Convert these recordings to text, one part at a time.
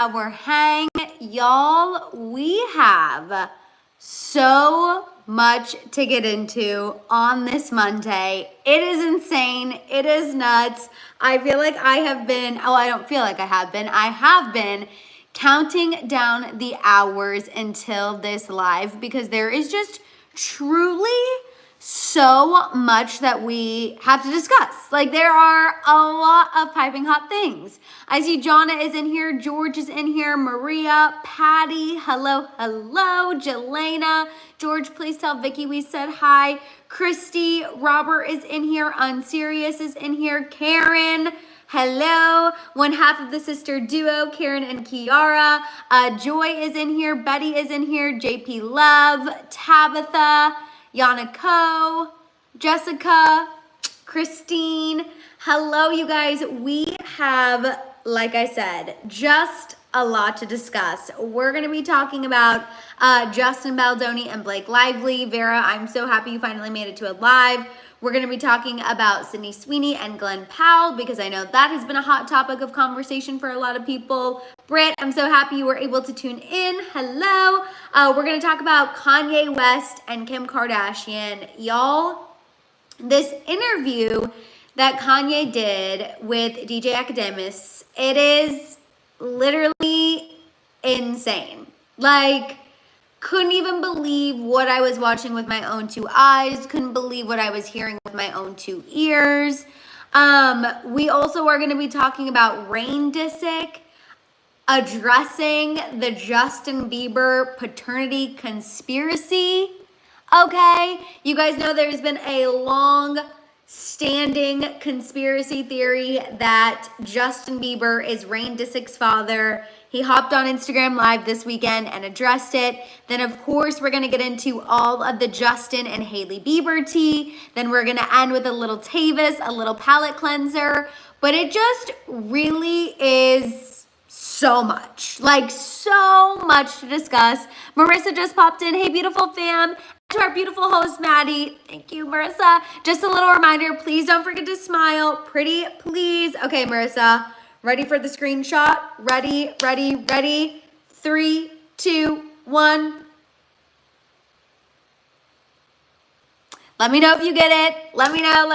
our hang. Y'all, we have so much to get into on this Monday. It is insane. It is nuts. I feel like I have been, I don't feel like I have been counting down the hours until this live because there is just truly so much that we have to discuss. Like, there are a lot of piping hot things. I see Jonna is in here, George is in here, Maria, Patty, hello, Jelena, George, please tell Vicky we said hi, Christy, Robert is in here, Unserious is in here, Karen, hello, one half of the sister duo, Karen and Kiara, Joy is in here, Betty is in here, JP Love, Tabitha, Yannico, Jessica, Christine. Hello, you guys. We have, like I said, just a lot to discuss. We're going to be talking about Justin Baldoni and Blake Lively. Vera, I'm so happy you finally made it to a live. We're going to be talking about Sydney Sweeney and Glenn Powell because I know that has been a hot topic of conversation for a lot of people. Britt, I'm so happy you were able to tune in. Hello. We're going to talk about Kanye West and Kim Kardashian. Y'all, this interview that Kanye did with DJ Academics, it is literally insane. Like, couldn't even believe what I was watching with my own two eyes. Couldn't believe what I was hearing with my own two ears. We also are going to be talking about Disick addressing the Justin Bieber paternity conspiracy. Okay, you guys know there's been a long-standing conspiracy theory that Justin Bieber is Disick's father. He hopped on Instagram Live this weekend and addressed it. Then, of course, we're going to get into all of the Justin and Hailey Bieber tea. Then we're going to end with a little Tavis, a little palate cleanser. But it just really is so much. Like, so much to discuss. Marissa just popped in. Hey, beautiful fam. To our beautiful host, Maddie. Thank you, Marissa. Just a little reminder, please don't forget to smile. Pretty, please. Okay, Marissa. Ready for the screenshot? Ready. 3, 2, 1. Let me know if you get it. Let me know.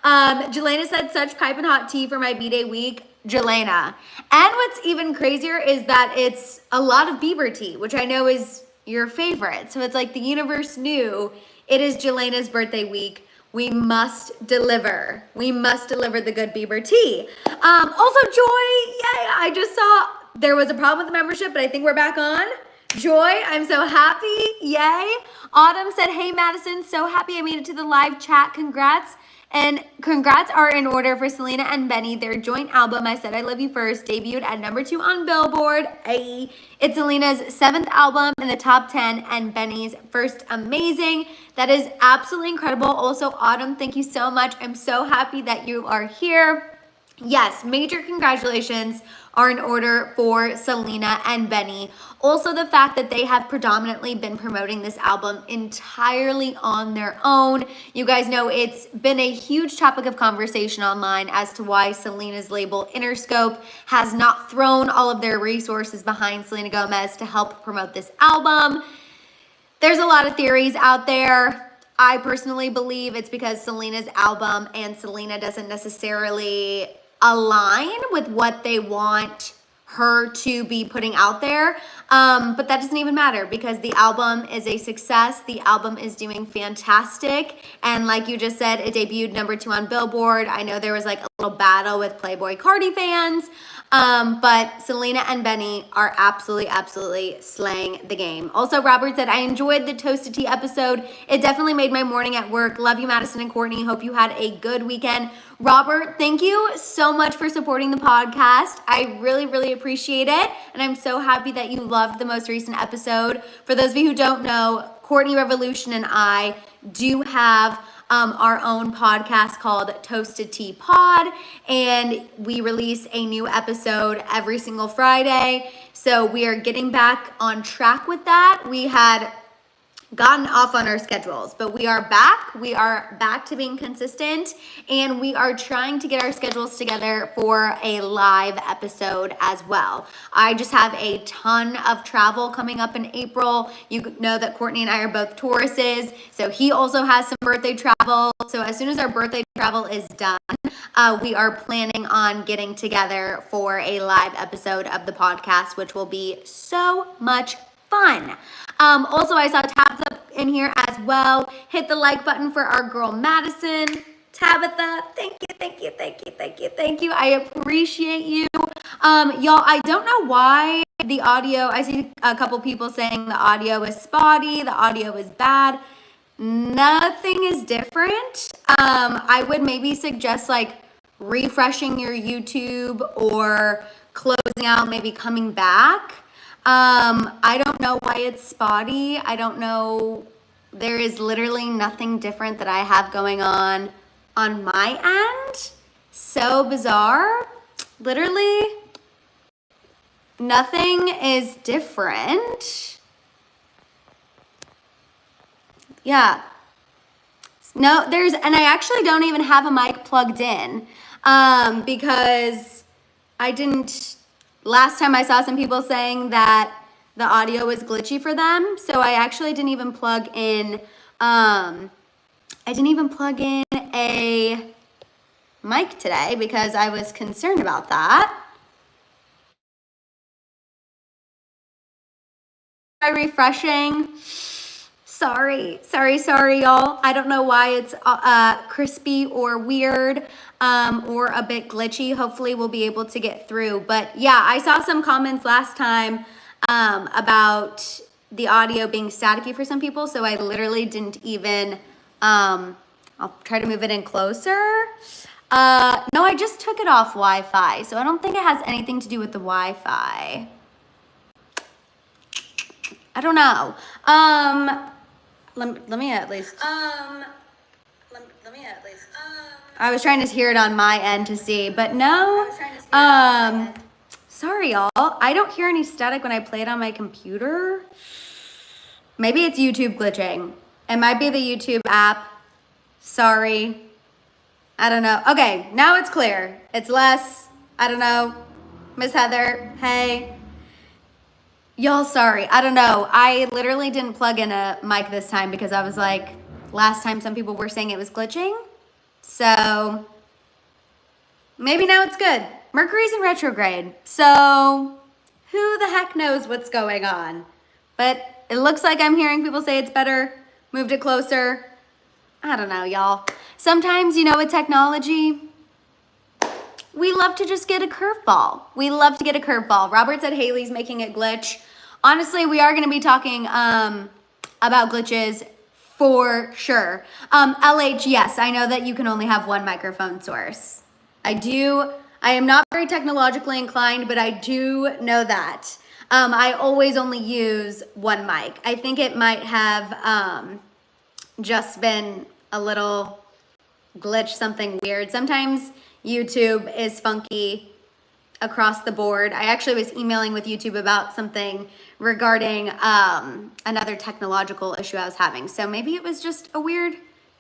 Jelena said such piping hot tea for my B-Day week. Jelena. And what's even crazier is that it's a lot of Bieber tea, which I know is your favorite. So it's like the universe knew it is Jelena's birthday week. We must deliver. We must deliver the good Bieber tea. Also, Joy, yay, I just saw there was a problem with the membership, but I think we're back on. Joy, I'm so happy. Yay. Autumn said, hey, Madison, so happy I made it to the live chat. Congrats. And congrats are in order for Selena and Benny. Their joint album, I Said I Love You First, debuted at #2 on Billboard. Ay. It's Selena's 7th album in the top 10 and Benny's first. Amazing. That is absolutely incredible. Also, Autumn, thank you so much. I'm so happy that you are here. Yes, major congratulations are in order for Selena and Benny. Also, the fact that they have predominantly been promoting this album entirely on their own. You guys know it's been a huge topic of conversation online as to why Selena's label Interscope has not thrown all of their resources behind Selena Gomez to help promote this album. There's a lot of theories out there. I personally believe it's because Selena's album and Selena doesn't necessarily align with what they want her to be putting out there. But that doesn't even matter because the album is a success. The album is doing fantastic. And like you just said, it debuted #2 on Billboard. I know there was like a little battle with Playboy Cardi fans. But Selena and Benny are absolutely slaying the game. Also, Robert said, I enjoyed the Toasted Tea episode. It definitely made my morning at work. Love you, Madison and Kourtney. Hope you had a good weekend. Robert, thank you so much for supporting the podcast. I really appreciate it. And I'm so happy that you loved the most recent episode. For those of you who don't know, Kourtney Revolution and I do have our own podcast called Toasted Tea Pod, and we release a new episode every single Friday. So we are getting back on track with that. We had gotten off on our schedules, but we are back. We are back to being consistent, and we are trying to get our schedules together for a live episode as well. I just have a ton of travel coming up in April. You know that Kourtney and I are both Tauruses, so he also has some birthday travel. So as soon as our birthday travel is done, we are planning on getting together for a live episode of the podcast, which will be so much fun. Also, I saw Tabitha in here as well. Hit the like button for our girl Madison. Tabitha, thank you, thank you, thank you, thank you, thank you. I appreciate you. Y'all, I don't know why the audio, I see a couple people saying the audio is spotty, the audio is bad. Nothing is different. I would maybe suggest like refreshing your YouTube or closing out, maybe coming back. I don't know why it's spotty. I don't know. There is literally nothing different that I have going on my end. So bizarre. Literally nothing is different. Yeah. No, and I actually don't even have a mic plugged in, because I didn't. Last time I saw some people saying that the audio was glitchy for them, so I actually didn't even plug in, a mic today because I was concerned about that. Try refreshing. Sorry, y'all. I don't know why it's crispy or weird, or a bit glitchy. Hopefully we'll be able to get through. But yeah, I saw some comments last time about the audio being staticky for some people, so I literally didn't even, I'll try to move it in closer. No, I just took it off Wi-Fi, so I don't think it has anything to do with the Wi-Fi. I don't know. Let me at least. I was trying to hear it on my end to see, but no. Sorry, y'all. I don't hear any static when I play it on my computer. Maybe it's YouTube glitching. It might be the YouTube app. Sorry. I don't know. Okay, now it's clear. It's less. I don't know. Miss Heather, hey. Y'all, sorry. I don't know. I literally didn't plug in a mic this time because I was like, last time some people were saying it was glitching. So maybe now it's good. Mercury's in retrograde. So who the heck knows what's going on? But it looks like I'm hearing people say it's better. Moved it closer. I don't know, y'all. Sometimes, you know, with technology, we love to just get a curveball. Robert said Hailey's making it glitch. Honestly, we are going to be talking about glitches for sure. LH, yes, I know that you can only have one microphone source. I am not very technologically inclined, but I do know that. I always only use one mic. I think it might have just been a little glitch, something weird. Sometimes YouTube is funky across the board. I actually was emailing with YouTube about something regarding another technological issue I was having. So maybe it was just a weird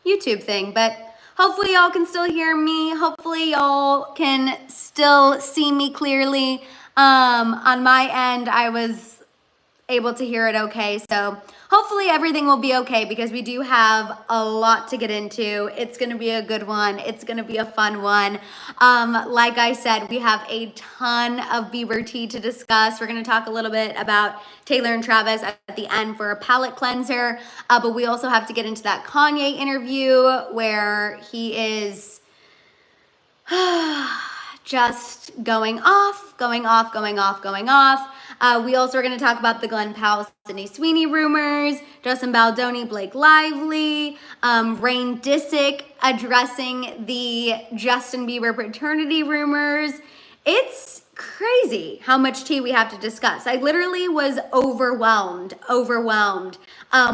YouTube thing, but hopefully y'all can still hear me. Hopefully y'all can still see me clearly. On my end, I was able to hear it okay. So hopefully everything will be okay because we do have a lot to get into. It's going to be a good one. It's going to be a fun one. Like I said, we have a ton of Bieber tea to discuss. We're going to talk a little bit about Taylor and Travis at the end for a palate cleanser. But we also have to get into that Kanye interview where he is just going off. We also are going to talk about the Glenn Powell, Sydney Sweeney rumors, Justin Baldoni, Blake Lively, Rain Disick addressing the Justin Bieber paternity rumors. It's crazy how much tea we have to discuss. I literally was overwhelmed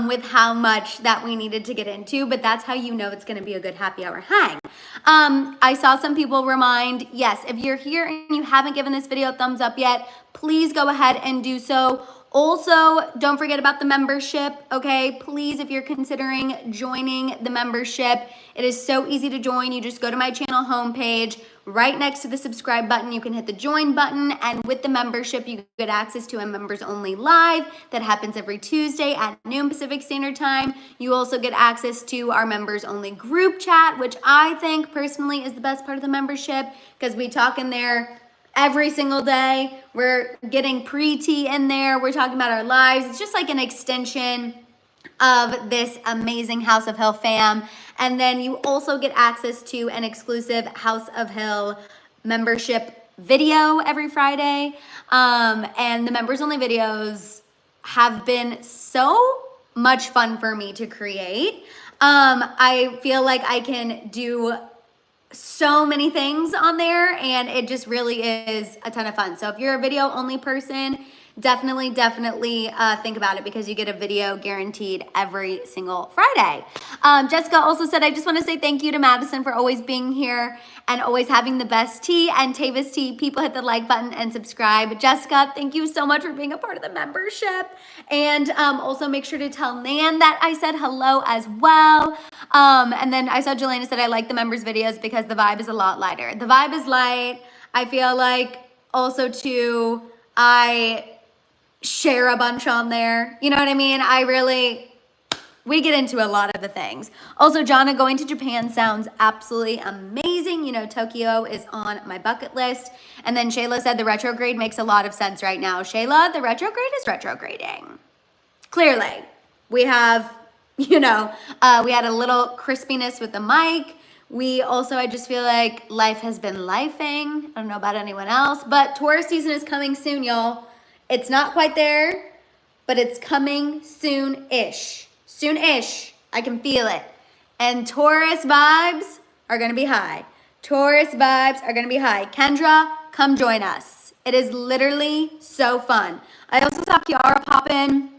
with how much that we needed to get into, but that's how you know it's going to be a good happy hour hang. I saw some people remind, yes, if you're here and you haven't given this video a thumbs up yet, please go ahead and do so. Also, don't forget about the membership, okay? Please, if you're considering joining the membership, it is so easy to join. You just go to my channel homepage. Right next to the subscribe button, you can hit the join button, and with the membership, you get access to a members only live that happens every Tuesday at noon Pacific Standard Time. You also get access to our members only group chat, which I think personally is the best part of the membership because we talk in there every single day. We're getting pre-tea in there. We're talking about our lives. It's just like an extension of this amazing House of Hill fam. And then you also get access to an exclusive House of Hill membership video every Friday. And the members only videos have been so much fun for me to create. I feel like I can do so many things on there, and it just really is a ton of fun. So if you're a video only person, definitely think about it because you get a video guaranteed every single Friday. Jessica also said, I just want to say thank you to Madison for always being here and always having the best tea. And Tavis Tea, people hit the like button and subscribe. Jessica, thank you so much for being a part of the membership. And also make sure to tell Nan that I said hello as well. And then I saw Jelena said I like the members videos because the vibe is a lot lighter. The vibe is light. I feel like also too, I share a bunch on there. You know what I mean? We get into a lot of the things. Also, Jonna, going to Japan sounds absolutely amazing. You know, Tokyo is on my bucket list. And then Shayla said the retrograde makes a lot of sense right now. Shayla, the retrograde is retrograding. Clearly. We have, we had a little crispiness with the mic. I just feel like life has been lifing. I don't know about anyone else, but Taurus season is coming soon, y'all. It's not quite there, but it's coming soon-ish. Soon-ish. I can feel it. And Taurus vibes are going to be high. Taurus vibes are going to be high. Kendra, come join us. It is literally so fun. I also saw Kiara pop in.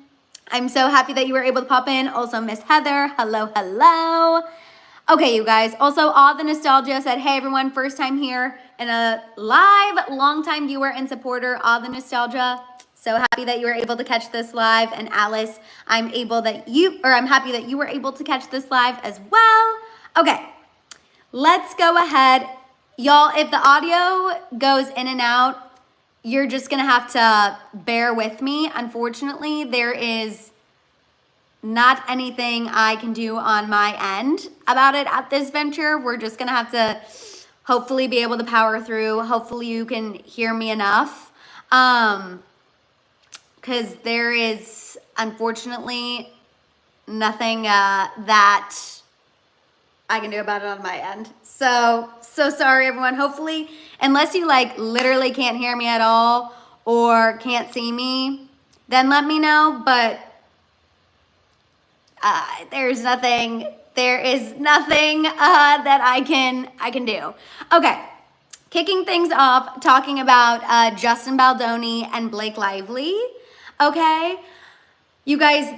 I'm so happy that you were able to pop in. Also, Miss Heather, hello, hello. Okay, you guys. Also, All the Nostalgia said, hey, everyone, first time here and a live, longtime viewer and supporter, All the Nostalgia. So happy that you were able to catch this live. And Alice, I'm happy that you were able to catch this live as well. Okay, let's go ahead. Y'all, if the audio goes in and out, you're just gonna have to bear with me. Unfortunately, there is not anything I can do on my end about it at this venture. We're just gonna have to hopefully be able to power through. Hopefully you can hear me enough. Because there is, unfortunately, nothing that I can do about it on my end. So sorry, everyone. Hopefully, unless you, literally can't hear me at all or can't see me, then let me know. But there is nothing that I can do. Okay. Kicking things off, talking about Justin Baldoni and Blake Lively. Okay, you guys,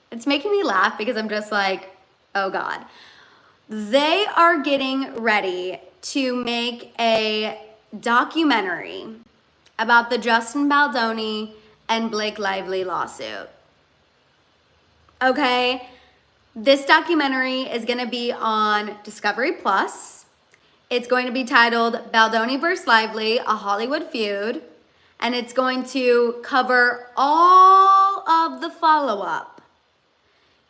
it's making me laugh because I'm just like, oh God. They are getting ready to make a documentary about the Justin Baldoni and Blake Lively lawsuit. Okay, this documentary is gonna be on Discovery Plus. It's going to be titled Baldoni vs. Lively, A Hollywood Feud. And it's going to cover all of the follow-up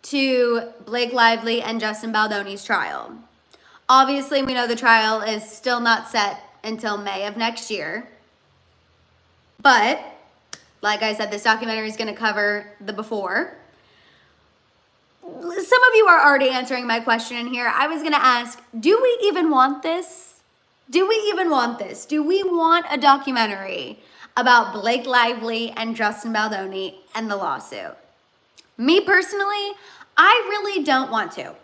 to Blake Lively and Justin Baldoni's trial. Obviously, we know the trial is still not set until May of next year. But, like I said, this documentary is going to cover the before. Some of you are already answering my question in here. I was going to ask, do we even want this? Do we even want this? Do we want a documentary about Blake Lively and Justin Baldoni and the lawsuit? Me personally, I really don't want to.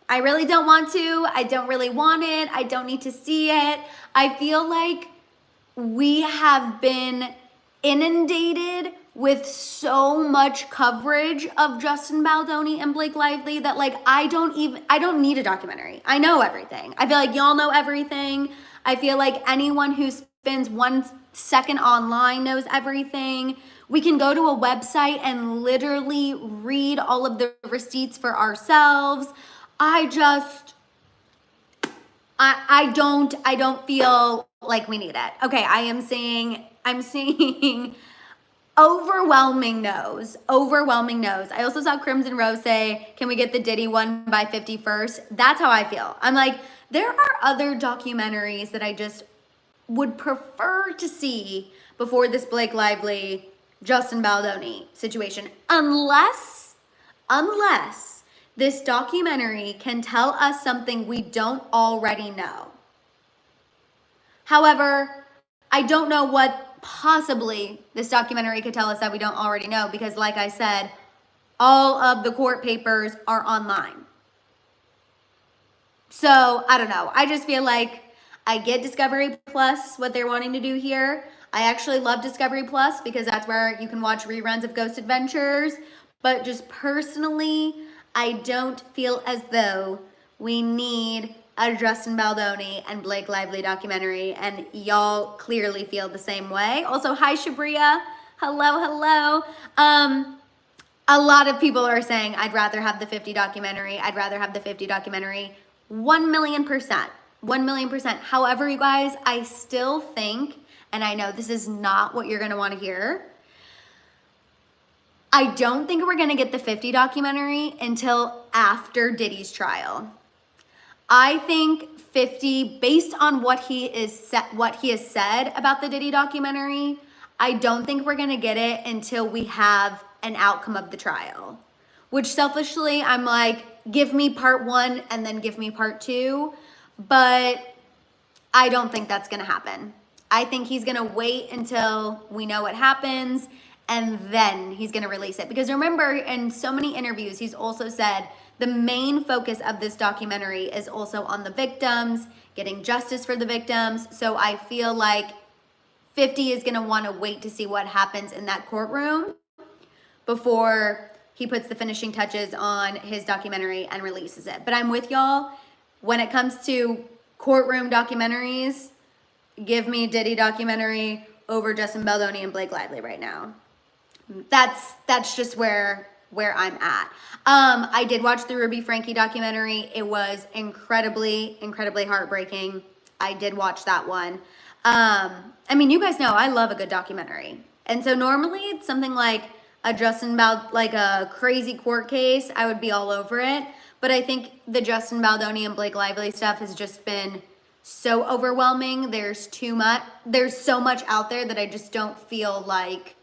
I really don't want to. I don't really want it. I don't need to see it. I feel like we have been inundated with so much coverage of Justin Baldoni and Blake Lively that like I don't need a documentary. I know everything. I feel like y'all know everything. I feel like anyone who spends 1 second online knows everything. We can go to a website and literally read all of the receipts for ourselves. I don't feel like we need it. Okay, I'm seeing overwhelming no's. I also saw Crimson Rose say, can we get the Diddy one by 50 first? That's how I feel. I'm like, there are other documentaries that I just would prefer to see before this Blake Lively, Justin Baldoni situation. Unless this documentary can tell us something we don't already know. However, I don't know what possibly this documentary could tell us that we don't already know because like I said, all of the court papers are online. So I don't know. I just feel like I get Discovery Plus, what they're wanting to do here. I actually love Discovery Plus because that's where you can watch reruns of Ghost Adventures. But just personally, I don't feel as though we need a Justin Baldoni and Blake Lively documentary, and y'all clearly feel the same way. Also, hi Shabria. Hello. A lot of people are saying I'd rather have the 50 documentary. 1,000,000%. 1,000,000%. However, you guys, I still think, and I know this is not what you're gonna wanna hear, I don't think we're gonna get the 50 documentary until after Diddy's trial. I think 50, based on what he has said about the Diddy documentary, I don't think we're gonna get it until we have an outcome of the trial. Which selfishly, I'm like, give me part 1 and then give me part 2. But I don't think that's gonna happen. I think he's gonna wait until we know what happens and then he's gonna release it. Because remember, in so many interviews, he's also said the main focus of this documentary is also on the victims, getting justice for the victims. So I feel like 50 is gonna wanna wait to see what happens in that courtroom before he puts the finishing touches on his documentary and releases it. But I'm with y'all. When it comes to courtroom documentaries, give me Diddy documentary over Justin Baldoni and Blake Lively right now. That's just where I'm at. I did watch the Ruby Frankie documentary. It was incredibly heartbreaking. I did watch that one. I mean, you guys know I love a good documentary. And so normally it's something like a like a crazy court case, I would be all over it. But I think the Justin Baldoni and Blake Lively stuff has just been so overwhelming. There's so much out there that I just don't feel like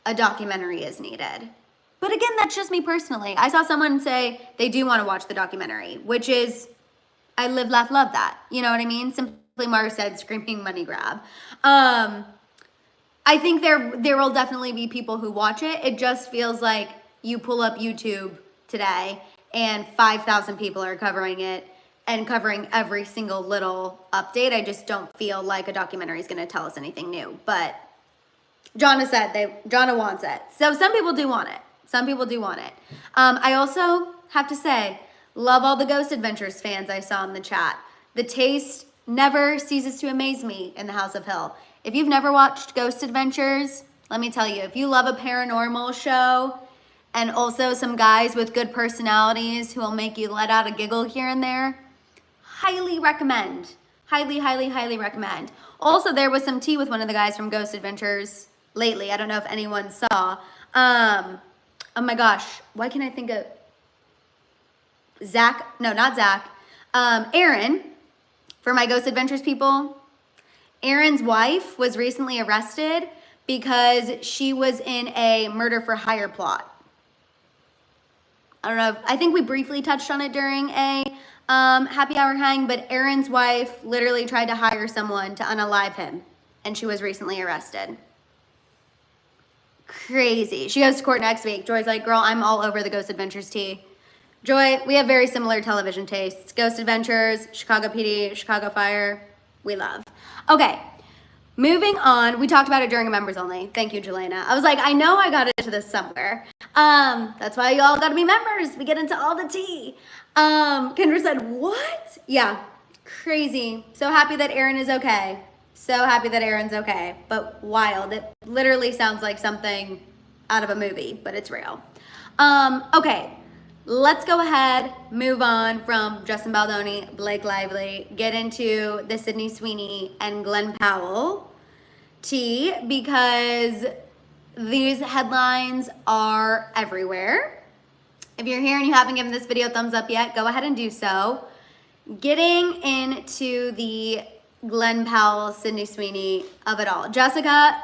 a documentary is needed. But again, that's just me personally. I saw someone say they do want to watch the documentary, which is, I live, laugh, love that. You know what I mean? Simply Mars said, screaming money grab. I think there will definitely be people who watch it. It just feels like you pull up YouTube today and 5,000 people are covering it and covering every single little update. I just don't feel like a documentary is going to tell us anything new. But Jonna said Jonna wants it. So some people do want it. I also have to say, love all the Ghost Adventures fans I saw in the chat. The taste never ceases to amaze me in the House of Hill. If you've never watched Ghost Adventures, let me tell you, if you love a paranormal show and also some guys with good personalities who will make you let out a giggle here and there, highly recommend. Highly recommend. Also, there was some tea with one of the guys from Ghost Adventures lately. I don't know if anyone saw. Oh my gosh, why can't I think of Zach? No, not Zach. Aaron, for my Ghost Adventures people. Aaron's wife was recently arrested because she was in a murder for hire plot. I don't know. I think we briefly touched on it during a happy hour hang, but Aaron's wife literally tried to hire someone to unalive him, and she was recently arrested. Crazy. She goes to court next week. Joy's like, girl, I'm all over the Ghost Adventures tea. Joy, we have very similar television tastes. Ghost Adventures, Chicago PD, Chicago Fire, we love. Okay, Moving on, we talked about it during a members only. Thank you, Jelena. I was like, I know I got into this somewhere. That's why y'all gotta be members. We get into all the tea. Kendra said, what? Yeah, crazy. So happy that Aaron is okay. So happy that Aaron's okay, but wild. It literally sounds like something out of a movie, but it's real. Okay, let's go ahead, move on from Justin Baldoni, Blake Lively, get into the Sydney Sweeney and Glenn Powell tea, because these headlines are everywhere. If you're here and you haven't given this video a thumbs up yet, go ahead and do so. Getting into the Glenn Powell, Sydney Sweeney of it all. Jessica,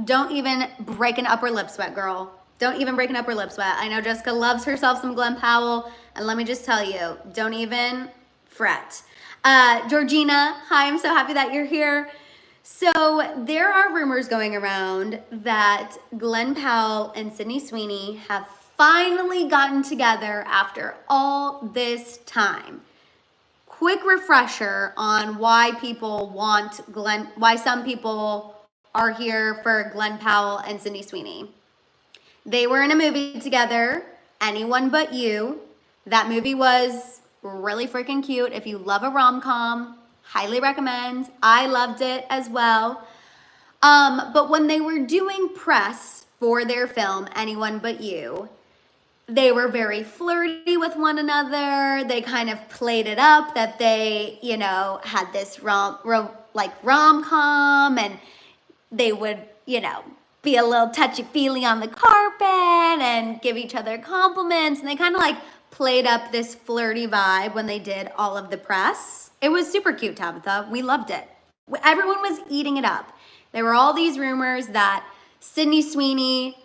don't even break an upper lip sweat, girl. Don't even break an upper lip sweat. I know Jessica loves herself some Glenn Powell, and let me just tell you, don't even fret. Georgina, hi, I'm so happy that you're here. So there are rumors going around that Glenn Powell and Sydney Sweeney have finally gotten together after all this time. Quick refresher on why people want why some people are here for Glenn Powell and Sydney Sweeney. They were in a movie together, Anyone But You. That movie was really freaking cute. If you love a rom-com, highly recommend. I loved it as well. But when they were doing press for their film, Anyone But You, they were very flirty with one another. They kind of played it up that they, you know, had this rom-com, and they would, you know, be a little touchy-feely on the carpet and give each other compliments. And they kind of like played up this flirty vibe when they did all of the press. It was super cute, Tabitha. We loved it. Everyone was eating it up. There were all these rumors that Sydney Sweeney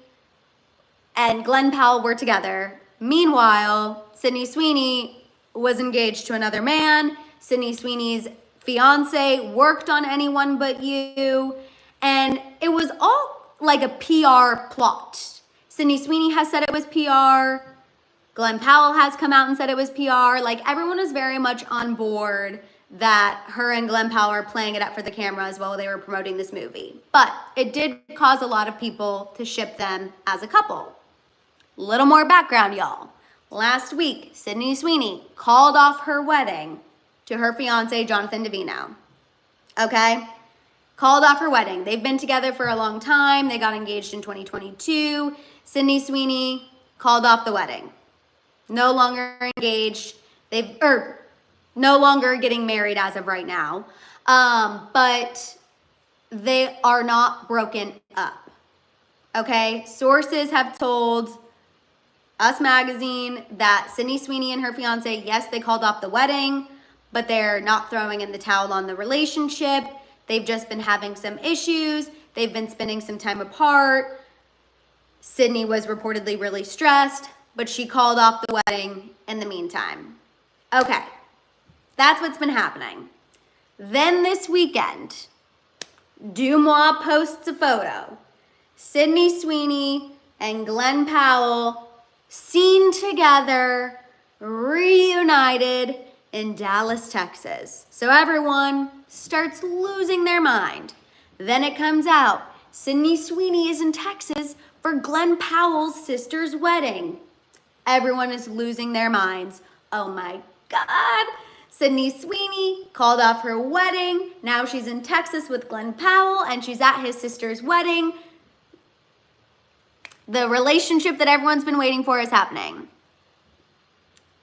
and Glenn Powell were together. Meanwhile, Sydney Sweeney was engaged to another man. Sydney Sweeney's fiance worked on Anyone But You. And it was all like a PR plot. Sydney Sweeney has said it was PR. Glenn Powell has come out and said it was PR. Like, everyone is very much on board that her and Glenn Powell are playing it up for the cameras while they were promoting this movie. But it did cause a lot of people to ship them as a couple. Little more background, y'all. Last week, Sydney Sweeney called off her wedding to her fiance, Jonathan Davino. Okay? Called off her wedding. They've been together for a long time. They got engaged in 2022. Sydney Sweeney called off the wedding. No longer engaged. No longer getting married as of right now. But they are not broken up. Okay? Sources have told Us Magazine that Sydney Sweeney and her fiance, yes, they called off the wedding, but they're not throwing in the towel on the relationship. They've just been having some issues. They've been spending some time apart. Sydney was reportedly really stressed, but she called off the wedding in the meantime. Okay, that's what's been happening. Then this weekend, Dumois posts a photo. Sydney Sweeney and Glenn Powell seen together, reunited in Dallas, Texas. So everyone starts losing their mind. Then it comes out, Sydney Sweeney is in Texas for Glenn Powell's sister's wedding. Everyone is losing their minds. Oh my God. Sydney Sweeney called off her wedding. Now she's in Texas with Glenn Powell and she's at his sister's wedding. The relationship that everyone's been waiting for is happening.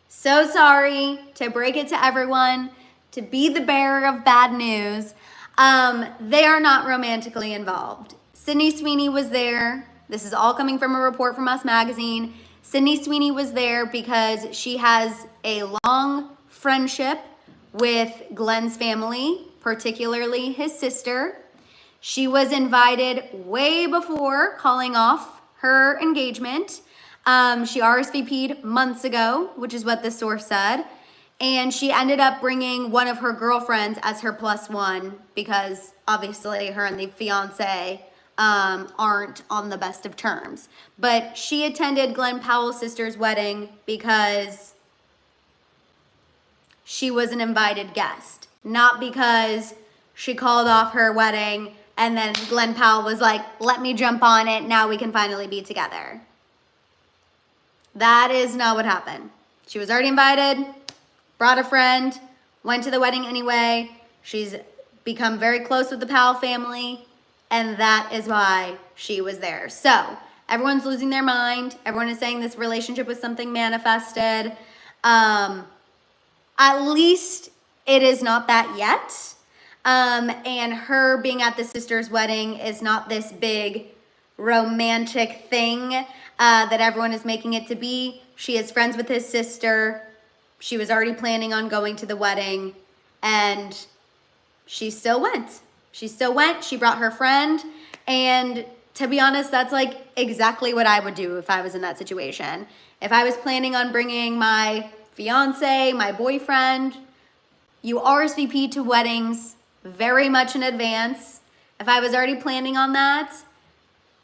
So sorry to break it to everyone, to be the bearer of bad news. They are not romantically involved. Sydney Sweeney was there. This is all coming from a report from Us Magazine. Sydney Sweeney was there because she has a long friendship with Glenn's family, particularly his sister. She was invited way before calling off her engagement. She RSVP'd months ago, which is what the source said. And she ended up bringing one of her girlfriends as her plus one because obviously her and the fiance aren't on the best of terms. But she attended Glenn Powell's sister's wedding because she was an invited guest, not because she called off her wedding And then Glen Powell was like, let me jump on it. Now we can finally be together. That is not what happened. She was already invited, brought a friend, went to the wedding anyway. She's become very close with the Powell family, and that is why she was there. So everyone's losing their mind. Everyone is saying this relationship was something manifested. At least it is not that yet. And her being at the sister's wedding is not this big romantic thing that everyone is making it to be. She is friends with his sister. She was already planning on going to the wedding, and she still went. She still went. She brought her friend. And to be honest, that's like exactly what I would do if I was in that situation. If I was planning on bringing my fiance, my boyfriend, you RSVP to weddings very much in advance. If I was already planning on that,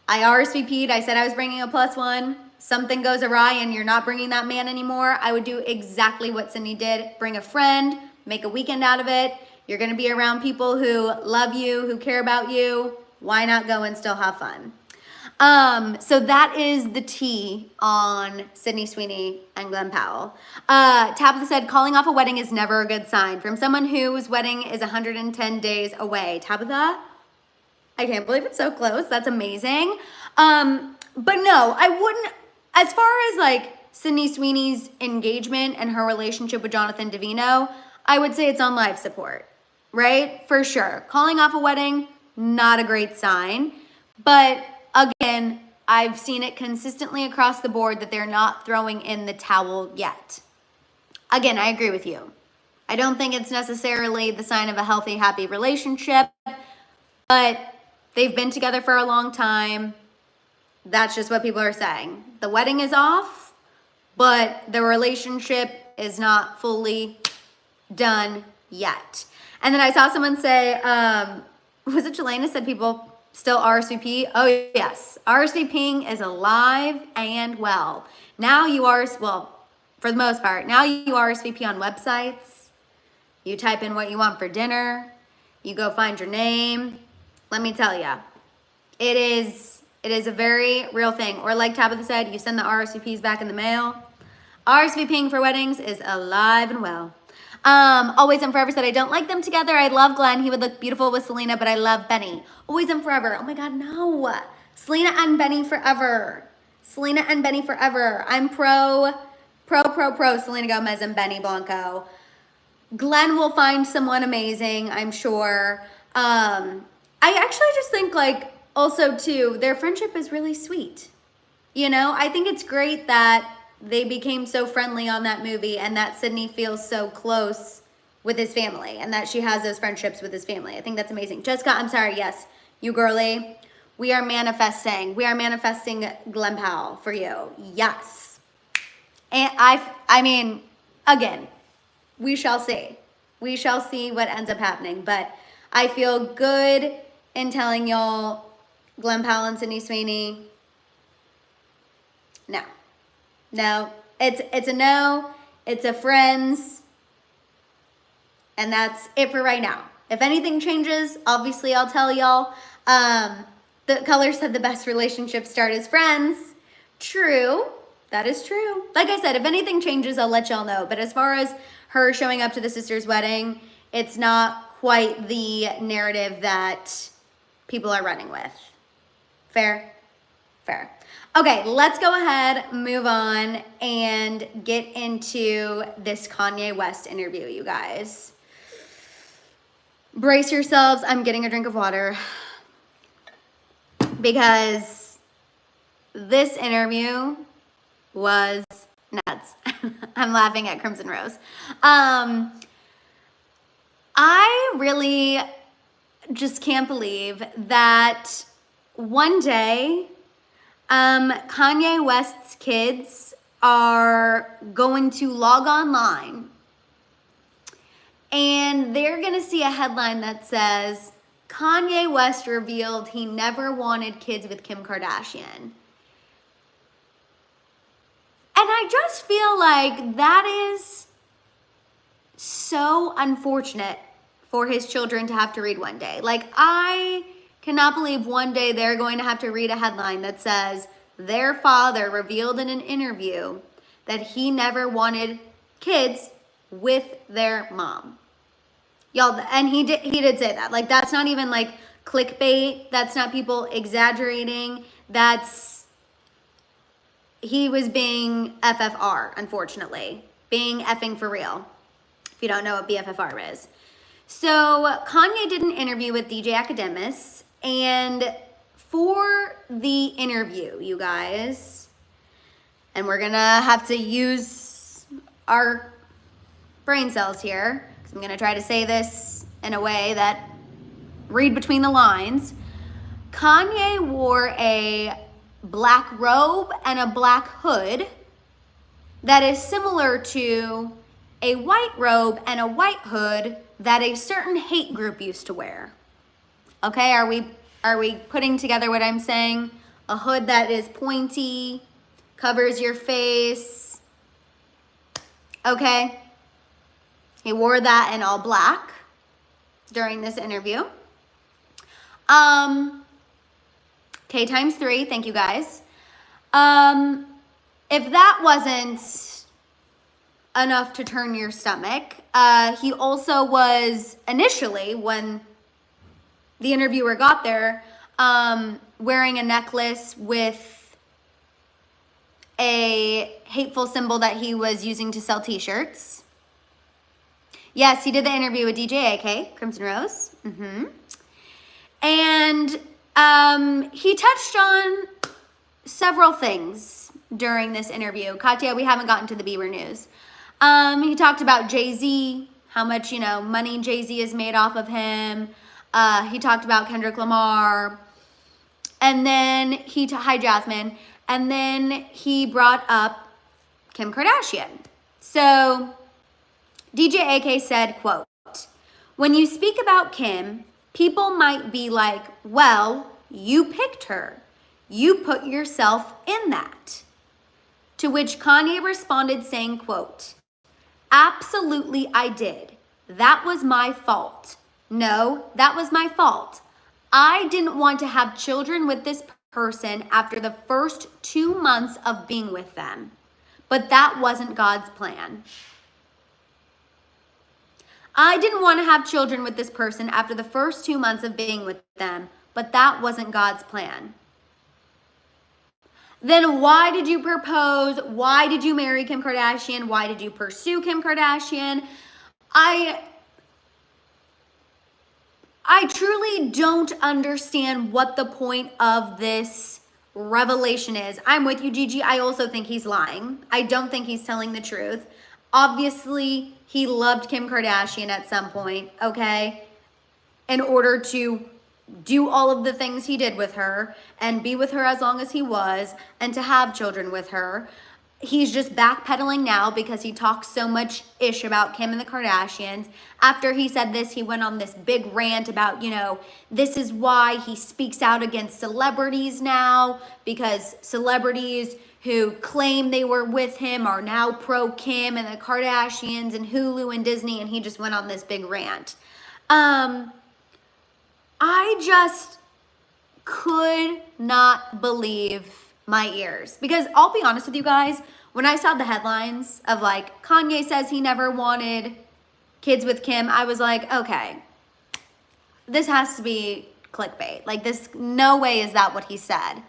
I RSVP'd, I said I was bringing a +1, something goes awry and you're not bringing that man anymore, I would do exactly what Sydney did. Bring a friend, make a weekend out of it. You're gonna be around people who love you, who care about you. Why not go and still have fun? So that is the tea on Sydney Sweeney and Glen Powell. Tabitha said, calling off a wedding is never a good sign. From someone whose wedding is 110 days away. Tabitha, I can't believe it's so close. That's amazing. But no, I wouldn't, as far as like Sydney Sweeney's engagement and her relationship with Jonathan Davino, I would say it's on life support, right? For sure. Calling off a wedding, not a great sign. But again, I've seen it consistently across the board that they're not throwing in the towel yet. Again, I agree with you. I don't think it's necessarily the sign of a healthy, happy relationship, but they've been together for a long time. That's just what people are saying. The wedding is off, but the relationship is not fully done yet. And then I saw someone say, was it Jelena said people still RSVP? Oh yes, RSVPing is alive and well. Now you are, well, for the most part, now you RSVP on websites. You type in what you want for dinner. You go find your name. Let me tell you, it is a very real thing. Or like Tabitha said, you send the RSVPs back in the mail. RSVPing for weddings is alive and well. Always and Forever said, I don't like them together. I love Glenn. He would look beautiful with Selena, but I love Benny. Always and Forever. Oh my God, no. Selena and Benny forever. Selena and Benny forever. I'm pro Selena Gomez and Benny Blanco. Glenn will find someone amazing, I'm sure. I actually just think like also too, their friendship is really sweet. You know, I think it's great that they became so friendly on that movie and that Sydney feels so close with his family and that she has those friendships with his family. I think that's amazing. Jessica, I'm sorry. Yes, you girly. We are manifesting. We are manifesting Glen Powell for you. Yes. And I mean, again, we shall see. We shall see what ends up happening. But I feel good in telling y'all Glen Powell and Sydney Sweeney, no. No, it's a no, it's a friends, and that's it for right now. If anything changes, obviously I'll tell y'all. The Colors said the best relationships start as friends. True, that is true. Like I said, if anything changes, I'll let y'all know. But as far as her showing up to the sister's wedding, it's not quite the narrative that people are running with. Fair? Fair. Okay, let's go ahead, move on, and get into this Kanye West interview, you guys. Brace yourselves. I'm getting a drink of water because this interview was nuts. I'm laughing at Crimson Rose. I really just can't believe that one day Kanye West's kids are going to log online and they're going to see a headline that says, Kanye West revealed he never wanted kids with Kim Kardashian. And I just feel like that is so unfortunate for his children to have to read one day. Like, I cannot believe one day they're going to have to read a headline that says their father revealed in an interview that he never wanted kids with their mom. Y'all, and he did say that. Like, that's not even like clickbait. That's not people exaggerating. He was being FFR, unfortunately. Being effing for real. If you don't know what BFFR is. So Kanye did an interview with DJ Academics, and for the interview, you guys, and we're gonna have to use our brain cells here, because I'm gonna try to say this in a way that read between the lines. Kanye wore a black robe and a black hood that is similar to a white robe and a white hood that a certain hate group used to wear. Okay, are we putting together what I'm saying? A hood that is pointy, covers your face. Okay. He wore that in all black during this interview. K times 3, thank you guys. If that wasn't enough to turn your stomach, he also was initially, when the interviewer got there, wearing a necklace with a hateful symbol that he was using to sell t-shirts. Yes, he did the interview with DJ AK, Crimson Rose. And he touched on several things during this interview. Katya, we haven't gotten to the Bieber news. He talked about Jay-Z, how much, money Jay-Z has made off of him. He talked about Kendrick Lamar. And then hi Jasmine. And then he brought up Kim Kardashian. So DJ AK said, quote, "When you speak about Kim, people might be like, well, you picked her. You put yourself in that." To which Kanye responded saying, quote, "Absolutely I did. That was my fault. No, that was my fault. I didn't want to have children with this person after the first 2 months of being with them. But that wasn't God's plan. I didn't want to have children with this person after the first 2 months of being with them, but that wasn't God's plan. Then why did you propose? Why did you marry Kim Kardashian? Why did you pursue Kim Kardashian? I truly don't understand what the point of this revelation is. I'm with you, Gigi. I also think he's lying. I don't think he's telling the truth. Obviously, he loved Kim Kardashian at some point, okay? In order to do all of the things he did with her and be with her as long as he was and to have children with her. He's just backpedaling now because he talks so much ish about Kim and the Kardashians. After he said this, he went on this big rant about, this is why he speaks out against celebrities now, because celebrities who claim they were with him are now pro Kim and the Kardashians and Hulu and Disney, and he just went on this big rant. I just could not believe my ears, because I'll be honest with you guys, when I saw the headlines of like Kanye says he never wanted kids with Kim, I was like, okay, this has to be clickbait. Like this, no way is that what he said.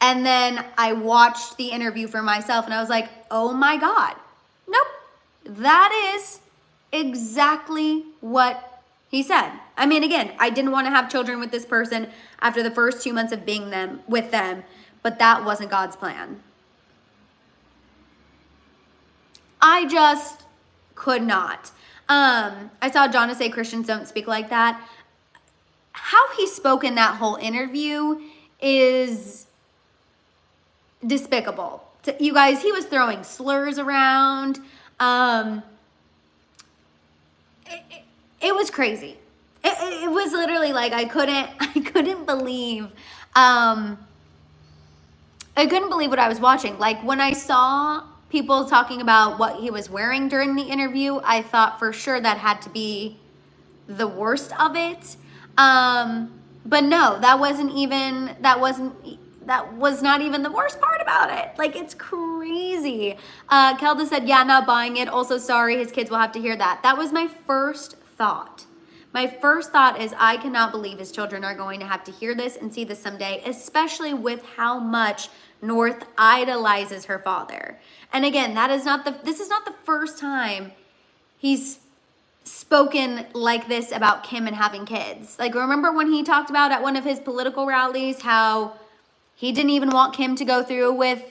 And then I watched the interview for myself and I was like, oh my God, nope, that is exactly what he said. I mean, again, I didn't want to have children with this person after the first 2 months of being with them, but that wasn't God's plan. I just could not. I saw Jonna say Christians don't speak like that. How he spoke in that whole interview is despicable. You guys, he was throwing slurs around. It was crazy. It was literally like I couldn't believe I couldn't believe what I was watching. Like when I saw people talking about what he was wearing during the interview, I thought for sure that had to be the worst of it. But no, that was not even the worst part about it. Like, it's crazy. Kelda said, yeah, not buying it. Also, sorry, his kids will have to hear that. That was my first thought. My first thought is, I cannot believe his children are going to have to hear this and see this someday, especially with how much North idolizes her father. And again, this is not the first time he's spoken like this about Kim and having kids. Like, remember when he talked about at one of his political rallies how he didn't even want Kim to go through with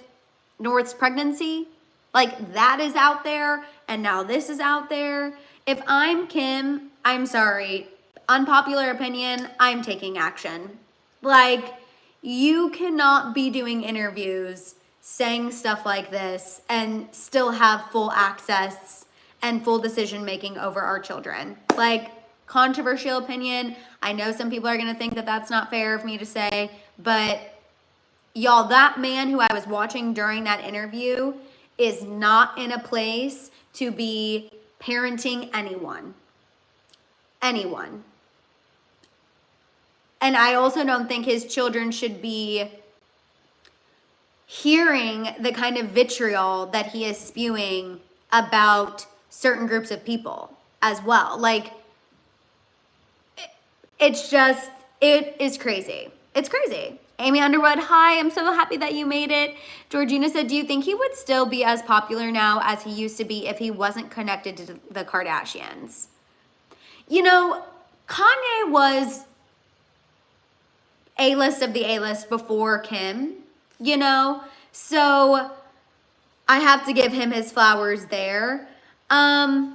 North's pregnancy? Like, that is out there, and now this is out there. If I'm Kim, I'm sorry, unpopular opinion, I'm taking action. Like, you cannot be doing interviews saying stuff like this and still have full access and full decision making over our children. Like, controversial opinion. I know some people are gonna think that that's not fair for me to say, but y'all, that man who I was watching during that interview is not in a place to be parenting anyone. Anyone. And I also don't think his children should be hearing the kind of vitriol that he is spewing about certain groups of people as well. Like, it's just, it is crazy. It's crazy. Amy Underwood, hi, I'm so happy that you made it. Georgina said, do you think he would still be as popular now as he used to be if he wasn't connected to the Kardashians? You know, Kanye was A-list of the A-list before Kim, you know? So I have to give him his flowers there. I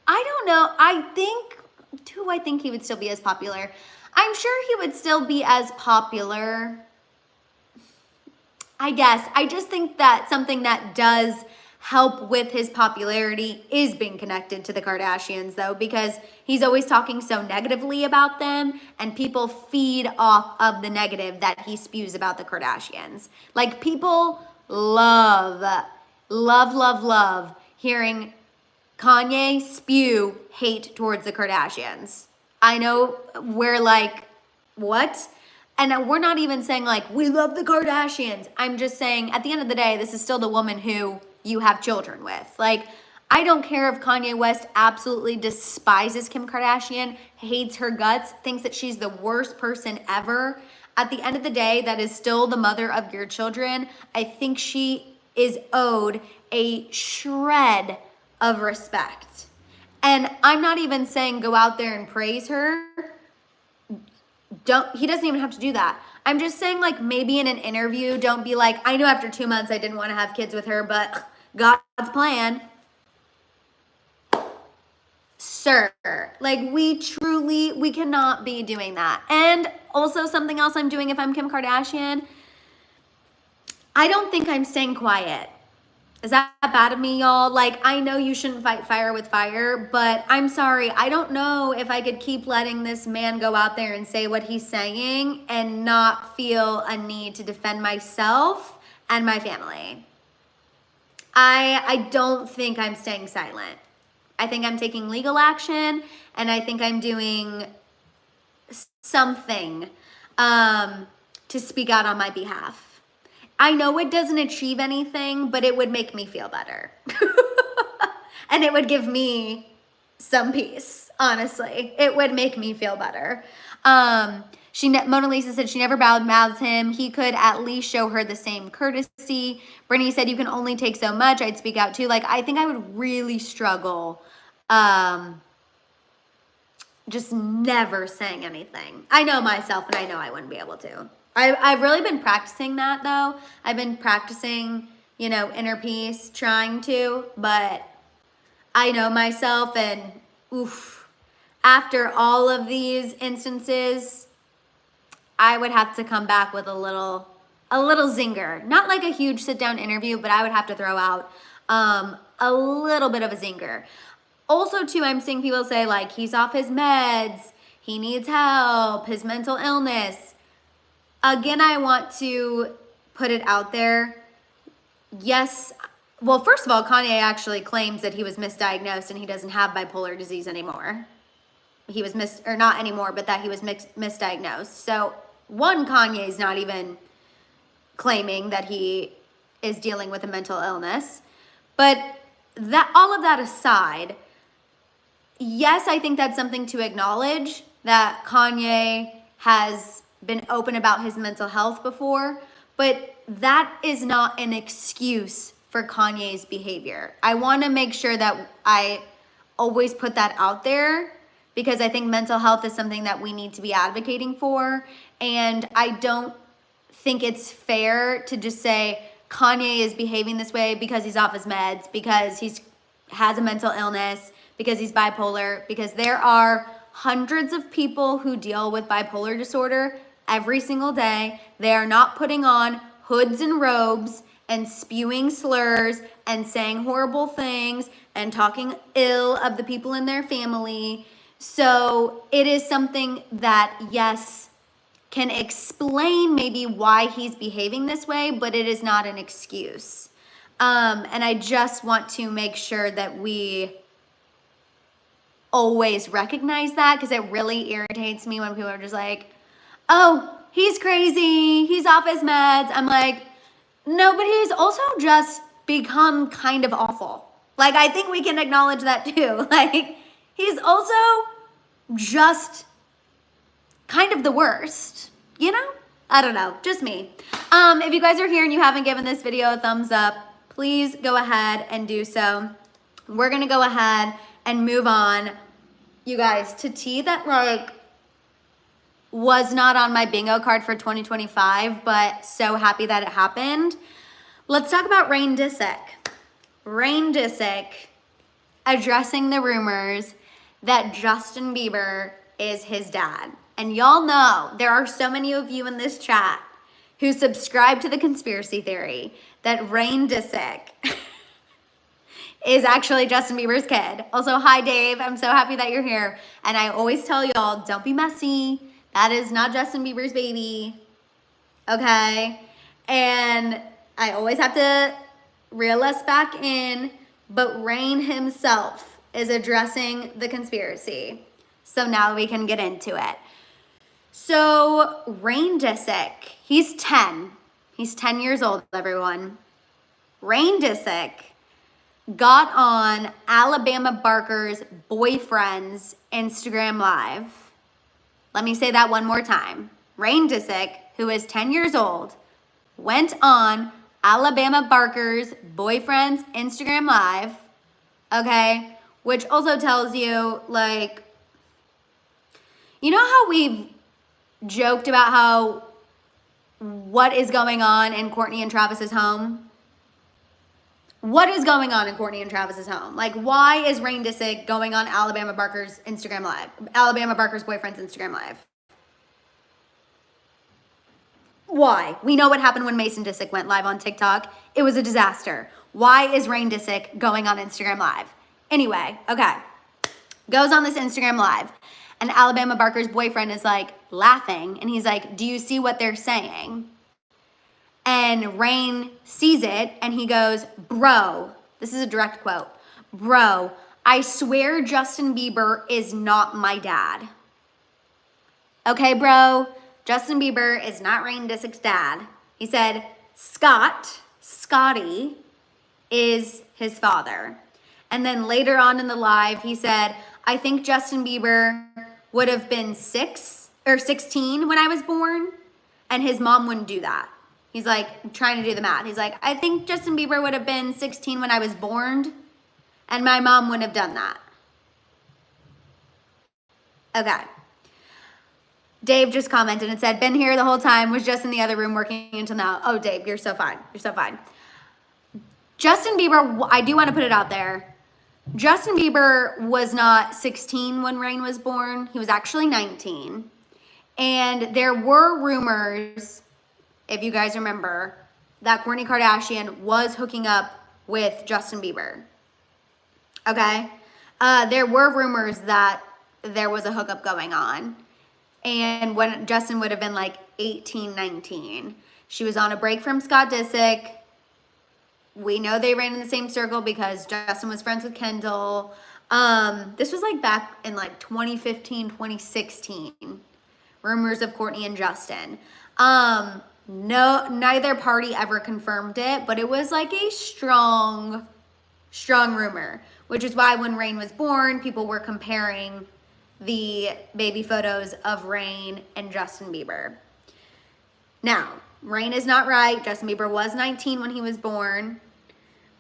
don't know. Do I think he would still be as popular? I'm sure he would still be as popular. I guess. I just think that something that does help with his popularity is being connected to the Kardashians, though, because he's always talking so negatively about them, and people feed off of the negative that he spews about the Kardashians. Like, people love hearing Kanye spew hate towards the Kardashians. I know we're like, what? And we're not even saying like, we love the Kardashians. I'm just saying, at the end of the day, this is still the woman who you have children with. Like, I don't care if Kanye West absolutely despises Kim Kardashian, hates her guts, thinks that she's the worst person ever. At the end of the day, that is still the mother of your children. I think she is owed a shred of respect. And I'm not even saying go out there and praise her. He doesn't even have to do that. I'm just saying, like, maybe in an interview, don't be like, I know after 2 months I didn't want to have kids with her, but God's plan. Sir, like, we cannot be doing that. And also something else I'm doing if I'm Kim Kardashian, I don't think I'm staying quiet. Is that bad of me, y'all? Like, I know you shouldn't fight fire with fire, but I'm sorry. I don't know if I could keep letting this man go out there and say what he's saying and not feel a need to defend myself and my family. I don't think I'm staying silent. I think I'm taking legal action, and I think I'm doing something to speak out on my behalf. I know it doesn't achieve anything, but it would make me feel better. And it would give me some peace, honestly. It would make me feel better. Mona Lisa said she never badmouths him. He could at least show her the same courtesy. Brittany said you can only take so much. I'd speak out too. Like, I think I would really struggle just never saying anything. I know myself, and I know I wouldn't be able to. I've really been practicing that, though. I've been practicing, you know, inner peace, trying to, but I know myself, and oof, after all of these instances, I would have to come back with a little zinger. Not like a huge sit-down interview, but I would have to throw out a little bit of a zinger. Also, too, I'm seeing people say, like, he's off his meds, he needs help, his mental illness. Again, I want to put it out there. Yes. Well, first of all, Kanye actually claims that he was misdiagnosed and he doesn't have bipolar disease anymore. he was or not anymore, but that he was misdiagnosed. So one, Kanye's not even claiming that he is dealing with a mental illness. But that, all of that aside, yes, I think that's something to acknowledge, that Kanye has been open about his mental health before, but that is not an excuse for Kanye's behavior. I want to make sure that I always put that out there, because I think mental health is something that we need to be advocating for. And I don't think it's fair to just say Kanye is behaving this way because he's off his meds, because he has a mental illness, because he's bipolar, because there are hundreds of people who deal with bipolar disorder every single day. They are not putting on hoods and robes and spewing slurs and saying horrible things and talking ill of the people in their family. So it is something that, yes, can explain maybe why he's behaving this way, but it is not an excuse. And I just want to make sure that we always recognize that, because it really irritates me when people are just like, oh, he's crazy, he's off his meds. I'm like, no, but he's also just become kind of awful. Like, I think we can acknowledge that too. Like, he's also just kind of the worst, you know? I don't know, just me. If you guys are here and you haven't given this video a thumbs up, please go ahead and do so. We're gonna go ahead and move on, you guys, to tea that like was not on my bingo card for 2025, but so happy that it happened. Let's talk about Rain Disick. Rain Disick addressing the rumors that Justin Bieber is his dad. And y'all know there are so many of you in this chat who subscribe to the conspiracy theory that Rain Disick is actually Justin Bieber's kid. Also, hi Dave, I'm so happy that you're here. And I always tell y'all, don't be messy. That is not Justin Bieber's baby, okay? And I always have to reel us back in, but Rain himself is addressing the conspiracy. So now we can get into it. So Rain Disick, he's 10. He's 10 years old, everyone. Rain Disick got on Alabama Barker's boyfriend's Instagram Live. Let me say that one more time. Rain Disick, who is 10 years old, went on Alabama Barker's boyfriend's Instagram Live, okay? Which also tells you, like, you know how we've joked about how what is going on in Kourtney and Travis's home? What is going on in Kourtney and Travis's home? Like, why is Rain Disick going on Alabama Barker's Instagram Live? Alabama Barker's boyfriend's Instagram Live. Why? We know what happened when Mason Disick went live on TikTok. It was a disaster. Why is Rain Disick going on Instagram Live? Anyway, okay. Goes on this Instagram Live. And Alabama Barker's boyfriend is like laughing. And he's like, do you see what they're saying? And Rain sees it and he goes, bro, this is a direct quote. Bro, I swear Justin Bieber is not my dad. Okay, bro, Justin Bieber is not Rain Disick's dad. He said, Scotty, is his father. And then later on in the live, he said, I think Justin Bieber would have been 16 when I was born, and his mom wouldn't do that. He's like trying to do the math. He's like, I think Justin Bieber would have been 16 when I was born, and my mom wouldn't have done that. Okay. Dave just commented and said, been here the whole time, was just in the other room working until now. Oh, Dave, you're so fine. You're so fine. Justin Bieber, I do want to put it out there. Justin Bieber was not 16 when Rain was born. He was actually 19. And there were rumors, if you guys remember, that Kourtney Kardashian was hooking up with Justin Bieber. Okay? There were rumors that there was a hookup going on. And when Justin would have been like 18, 19. She was on a break from Scott Disick. We know they ran in the same circle because Justin was friends with Kendall. This was like back in like 2015, 2016. Rumors of Kourtney and Justin. No, neither party ever confirmed it, but it was like a strong rumor, which is why when Rain was born, people were comparing the baby photos of Rain and Justin Bieber. Now, Rain is not right. Justin Bieber was 19 when he was born,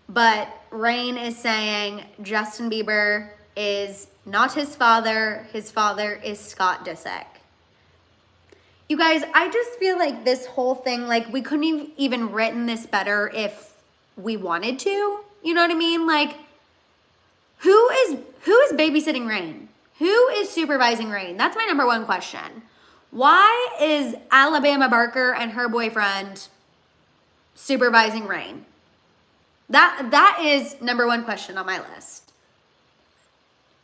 but Rain is saying Justin Bieber is not his father. His father is Scott Disick. You guys, I just feel like this whole thing, like we couldn't have even written this better if we wanted to. You know what I mean? Like, who is babysitting Rain? Who is supervising Rain? That's my number one question. Why is Alabama Barker and her boyfriend supervising Rain? That is number one question on my list.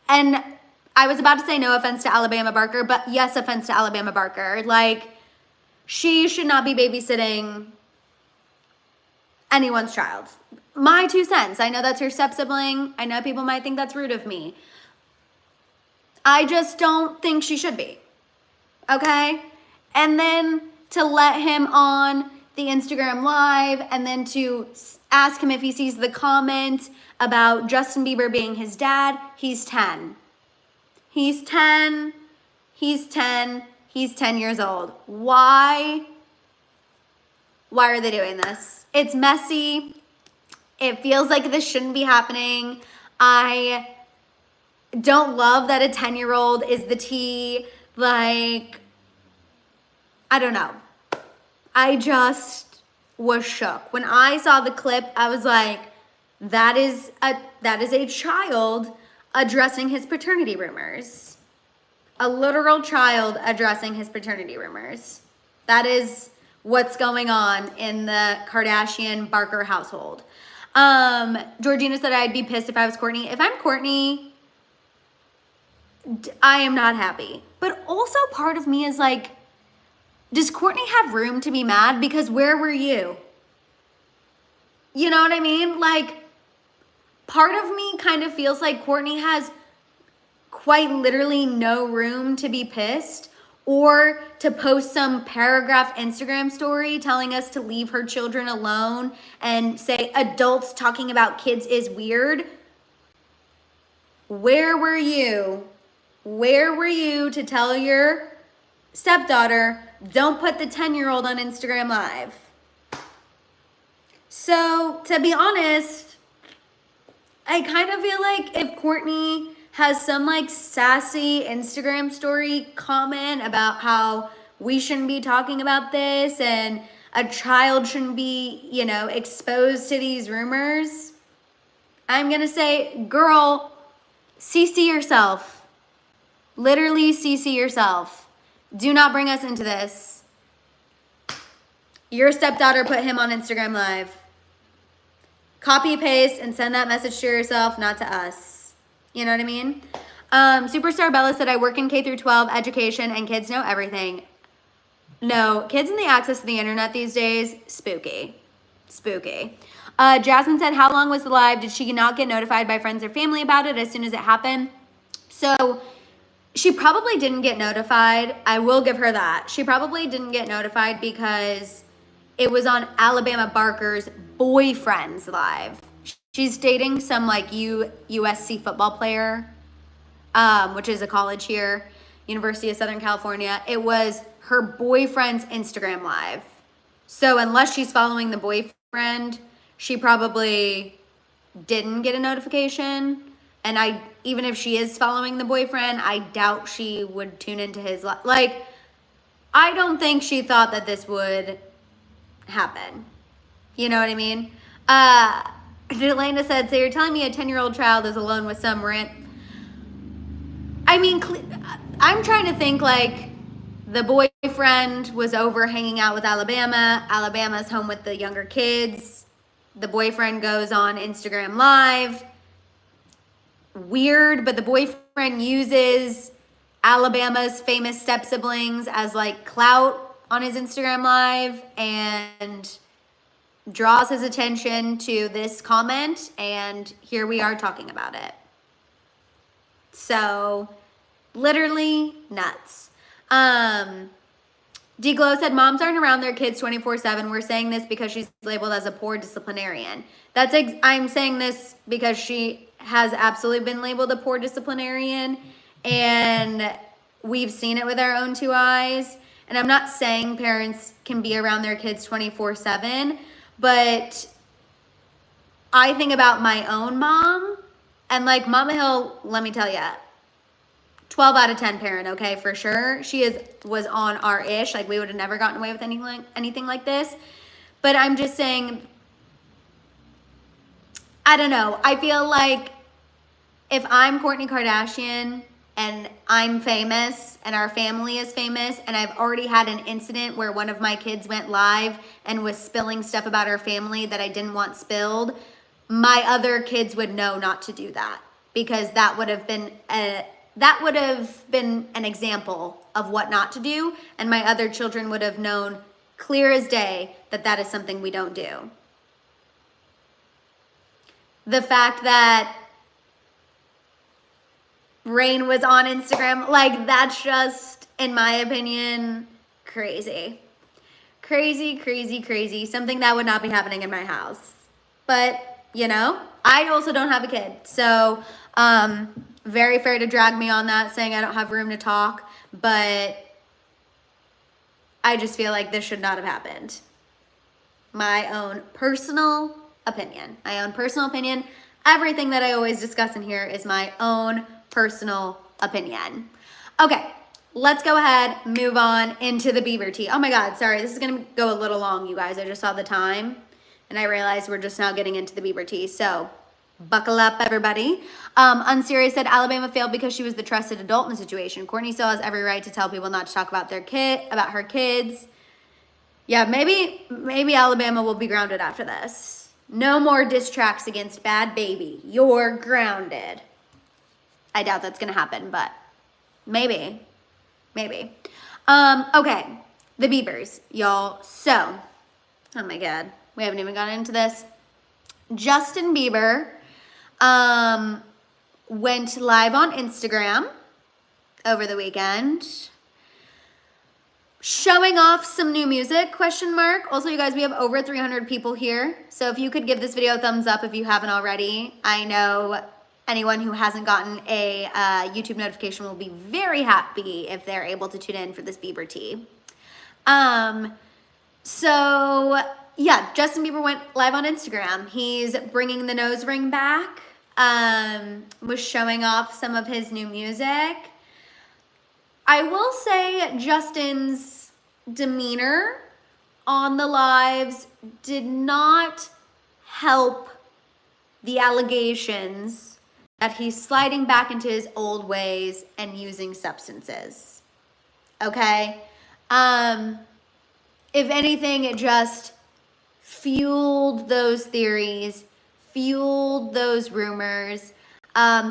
And I was about to say no offense to Alabama Barker, but yes, offense to Alabama Barker. Like, she should not be babysitting anyone's child. My 2 cents. I know that's her step-sibling. I know people might think that's rude of me. I just don't think she should be. Okay? And then to let him on the Instagram Live and then to ask him if he sees the comment about Justin Bieber being his dad. He's 10. He's 10. He's 10. He's 10 years old. Why are they doing this? It's messy. It feels like this shouldn't be happening. I don't love that a 10-year-old is the tea. Like, I don't know. I just was shook. When I saw the clip, I was like, that is a child addressing his paternity rumors. A literal child addressing his paternity rumors. That is what's going on in the Kardashian Barker household. Georgina said I'd be pissed if I was Kourtney. If I'm Kourtney, I am not happy. But also part of me is like, does Kourtney have room to be mad? Because where were you? You know what I mean? Like, part of me kind of feels like Kourtney has quite literally no room to be pissed or to post some paragraph Instagram story telling us to leave her children alone and say adults talking about kids is weird. Where were you? Where were you to tell your stepdaughter, don't put the 10-year-old on Instagram Live? So, to be honest, I kind of feel like if Kourtney has some like sassy Instagram story comment about how we shouldn't be talking about this and a child shouldn't be, you know, exposed to these rumors, I'm gonna say, girl, CC yourself. Literally CC yourself. Do not bring us into this. Your stepdaughter put him on Instagram Live. Copy, paste, and send that message to yourself, not to us. You know what I mean? Superstar Bella said, I work in K through 12 education and kids know everything. No, kids and the access to the internet these days, spooky. Spooky. Jasmine said, how long was the live? Did she not get notified by friends or family about it as soon as it happened? So she probably didn't get notified. I will give her that. She probably didn't get notified because it was on Alabama Barker's boyfriend's live. She's dating some like USC football player, which is a college here, University of Southern California. It was her boyfriend's Instagram Live. So unless she's following the boyfriend, she probably didn't get a notification. And even if she is following the boyfriend, I doubt she would tune into his live. Like, I don't think she thought that this would happen. You know what I mean? Delana said, so you're telling me a 10-year-old child is alone with some rent? I mean, I'm trying to think like the boyfriend was over hanging out with Alabama. Alabama's home with the younger kids. The boyfriend goes on Instagram Live. Weird, but the boyfriend uses Alabama's famous step-siblings as like clout on his Instagram Live and draws his attention to this comment, and here we are talking about it. So, literally nuts. D-Glow said, moms aren't around their kids 24/7. We're saying this because she's labeled as a poor disciplinarian. I'm saying this because she has absolutely been labeled a poor disciplinarian, and we've seen it with our own two eyes. And I'm not saying parents can be around their kids 24/7, but I think about my own mom, and like Mama Hill, let me tell you, 12 out of 10 parent, okay, for sure. She was on our ish. Like, we would have never gotten away with anything like this. But I'm just saying, I don't know. I feel like if I'm Kourtney Kardashian and I'm famous and our family is famous and I've already had an incident where one of my kids went live and was spilling stuff about our family that I didn't want spilled, my other kids would know not to do that, because that would have been an example of what not to do, and my other children would have known clear as day that that is something we don't do. The fact that Rain was on Instagram, like, that's just, in my opinion, crazy. Crazy, crazy, crazy. Something that would not be happening in my house. But, you know, I also don't have a kid. So, very fair to drag me on that, saying I don't have room to talk. But I just feel like this should not have happened. My own personal opinion. Everything that I always discuss in here is my own personal opinion. Okay, let's go ahead, move on into the Bieber tea. Oh my God, sorry, this is gonna go a little long, you guys. I just saw the time and I realized we're just now getting into the Bieber tea. So buckle up, everybody. Unserious said Alabama failed because she was the trusted adult in the situation. Kourtney still has every right to tell people not to talk about her kids. Yeah, maybe Alabama will be grounded after this. No more diss tracks against Bad Baby. You're grounded. I doubt that's gonna happen, but maybe. Okay, the Biebers, y'all. So, oh my God, we haven't even gotten into this. Justin Bieber went live on Instagram over the weekend, showing off some new music, ? Also, you guys, we have over 300 people here. So if you could give this video a thumbs up if you haven't already. I know anyone who hasn't gotten a YouTube notification will be very happy if they're able to tune in for this Bieber tea. So yeah, Justin Bieber went live on Instagram. He's bringing the nose ring back, was showing off some of his new music. I will say Justin's demeanor on the lives did not help the allegations that he's sliding back into his old ways and using substances. Okay? If anything, it just fueled those theories, fueled those rumors.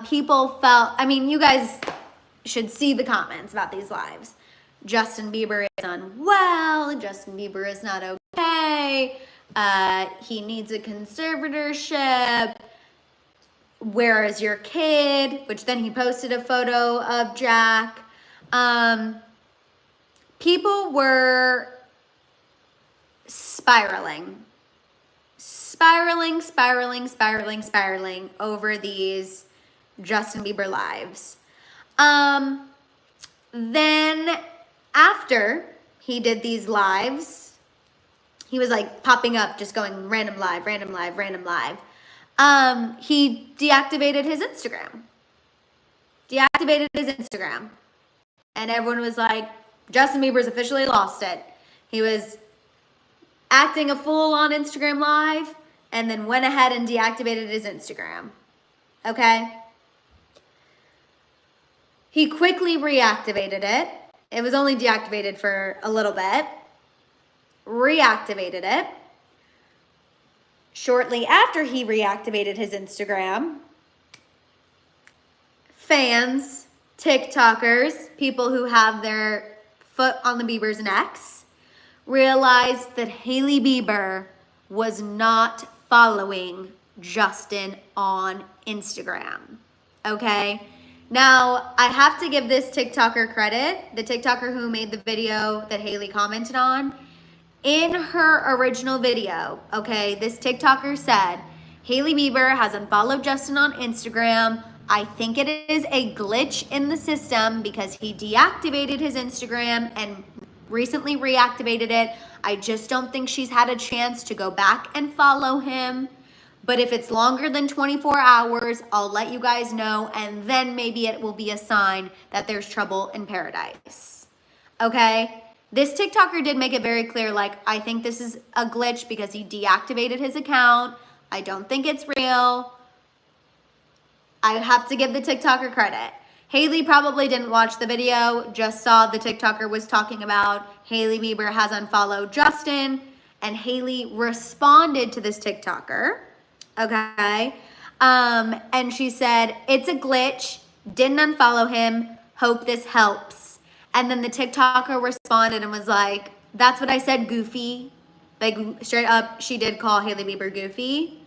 People felt, I mean, you guys should see the comments about these lives. Justin Bieber is unwell. Justin Bieber is not okay. He needs a conservatorship. Where is your kid? Which then he posted a photo of Jack. People were spiraling over these Justin Bieber lives. Then after he did these lives, he was like popping up, just going random live. He deactivated his Instagram. And everyone was like, Justin Bieber's officially lost it. He was acting a fool on Instagram Live and then went ahead and deactivated his Instagram. Okay? He quickly reactivated it. It was only deactivated for a little bit. Reactivated it. Shortly after he reactivated his Instagram, fans, TikTokers, people who have their foot on the Bieber's necks, realized that Hailey Bieber was not following Justin on Instagram. Okay? Now, I have to give this TikToker credit, the TikToker who made the video that Hailey commented on. In her original video, okay, this TikToker said, Hailey Bieber has unfollowed Justin on Instagram. I think it is a glitch in the system because he deactivated his Instagram and recently reactivated it. I just don't think she's had a chance to go back and follow him. But if it's longer than 24 hours, I'll let you guys know, and then maybe it will be a sign that there's trouble in paradise. Okay? This TikToker did make it very clear, like, I think this is a glitch because he deactivated his account. I don't think it's real. I have to give the TikToker credit. Hailey probably didn't watch the video, just saw the TikToker was talking about Hailey Bieber has unfollowed Justin, and Hailey responded to this TikToker. Okay. And she said, it's a glitch, didn't unfollow him, hope this helps. And then the TikToker responded and was like, that's what I said, goofy. Like, straight up, she did call Hailey Bieber goofy.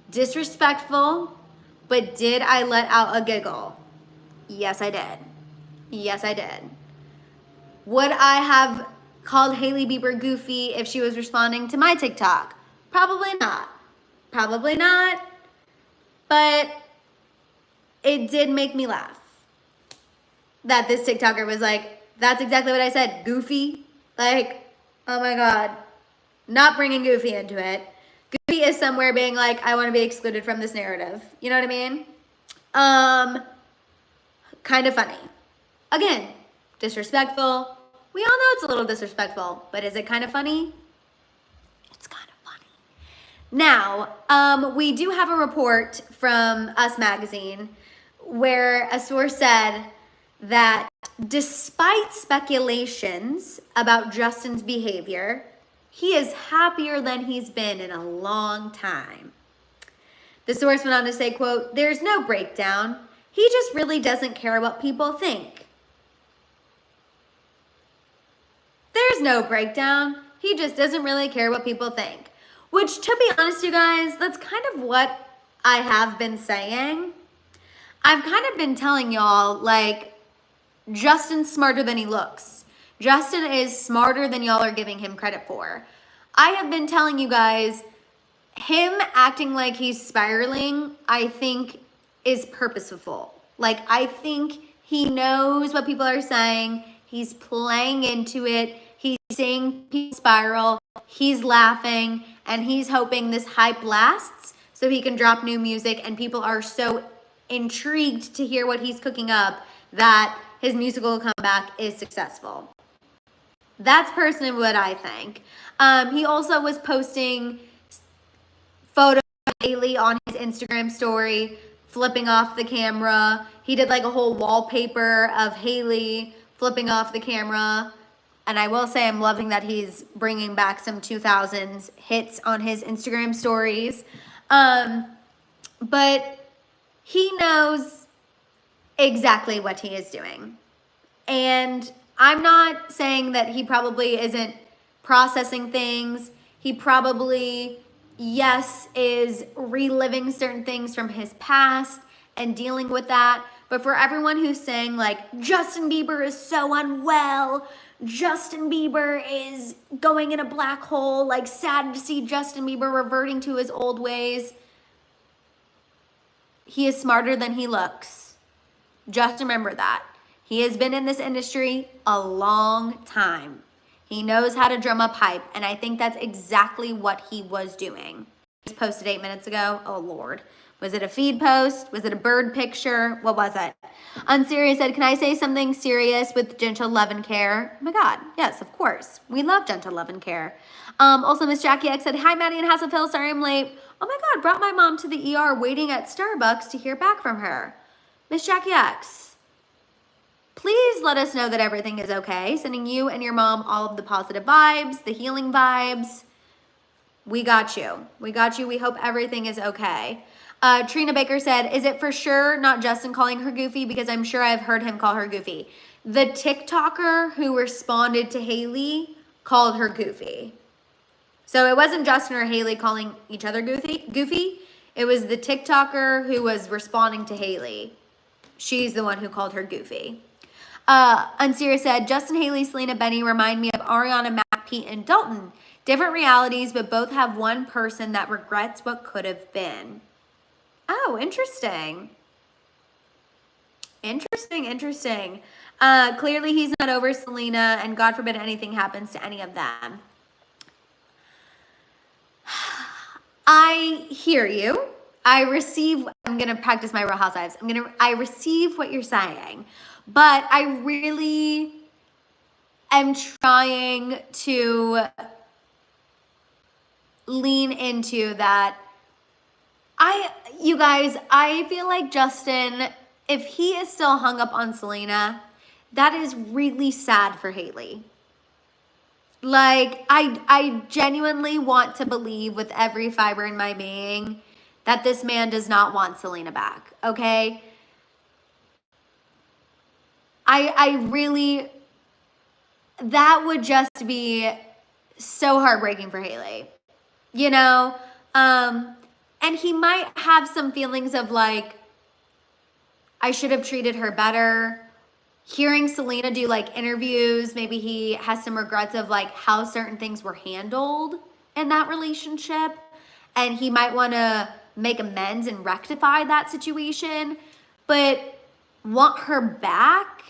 Disrespectful, but did I let out a giggle? Yes, I did. Yes, I did. Would I have called Hailey Bieber goofy if she was responding to my TikTok? Probably not. Probably not, but it did make me laugh that this TikToker was like, that's exactly what I said, goofy. Like, oh my God, not bringing goofy into it. Goofy is somewhere being like, I want to be excluded from this narrative. You know what I mean? Kind of funny. Again, disrespectful. We all know it's a little disrespectful, but is it kind of funny? It's kind of funny. Now, we do have a report from Us Magazine where a source said that despite speculations about Justin's behavior, he is happier than he's been in a long time. The source went on to say, quote, there's no breakdown. He just really doesn't care what people think. There's no breakdown. He just doesn't really care what people think. Which, to be honest, you guys, that's kind of what I have been saying. I've kind of been telling y'all, like, Justin's smarter than he looks. Justin is smarter than y'all are giving him credit for. I have been telling you guys, him acting like he's spiraling, I think is purposeful. Like, I think he knows what people are saying. He's playing into it. He's seeing people spiral. He's laughing, and he's hoping this hype lasts so he can drop new music, and people are so intrigued to hear what he's cooking up that his musical comeback is successful. That's personally what I think. He also was posting photos of Hailey on his Instagram story, flipping off the camera. He did like a whole wallpaper of Hailey flipping off the camera. And I will say I'm loving that he's bringing back some 2000s hits on his Instagram stories. But he knows exactly what he is doing. And I'm not saying that he probably isn't processing things. He probably, yes, is reliving certain things from his past and dealing with that. But for everyone who's saying, like, Justin Bieber is so unwell, Justin Bieber is going in a black hole, like, sad to see Justin Bieber reverting to his old ways, he is smarter than he looks. Just remember that. He has been in this industry a long time. He knows how to drum up hype, and I think that's exactly what he was doing. He just posted 8 minutes ago. Oh, Lord. Was it a feed post? Was it a bird picture? What was it? Unserious said, can I say something serious with gentle love and care? Oh my God. Yes, of course. We love gentle love and care. Also, Miss Jackie X said, hi, Maddie and Hasselfield. Sorry I'm late. Oh my God. Brought my mom to the ER waiting at Starbucks to hear back from her. Miss Jackie X, please let us know that everything is okay. Sending you and your mom all of the positive vibes, the healing vibes. We got you. We got you. We hope everything is okay. Trina Baker said, is it for sure not Justin calling her goofy? Because I'm sure I've heard him call her goofy. The TikToker who responded to Hailey called her goofy. So it wasn't Justin or Hailey calling each other goofy. It was the TikToker who was responding to Hailey. she's the one who called her goofy. Unserious said, Justin, Hailey, Selena, Benny remind me of Ariana, Matt, Pete, and Dalton. Different realities, but both have one person that regrets what could have been. Oh, interesting. Interesting. Clearly he's not over Selena, and God forbid anything happens to any of them. I hear you. I'm going to practice my Real Housewives. I receive what you're saying, but I really am trying to lean into that. You guys, I feel like Justin, if he is still hung up on Selena, that is really sad for Hailey. Like, I genuinely want to believe with every fiber in my being that this man does not want Selena back, okay? I really, that would just be so heartbreaking for Hailey, you know? And he might have some feelings of like, I should have treated her better. Hearing Selena do like interviews, maybe he has some regrets of like how certain things were handled in that relationship. And he might want to make amends and rectify that situation. But want her back?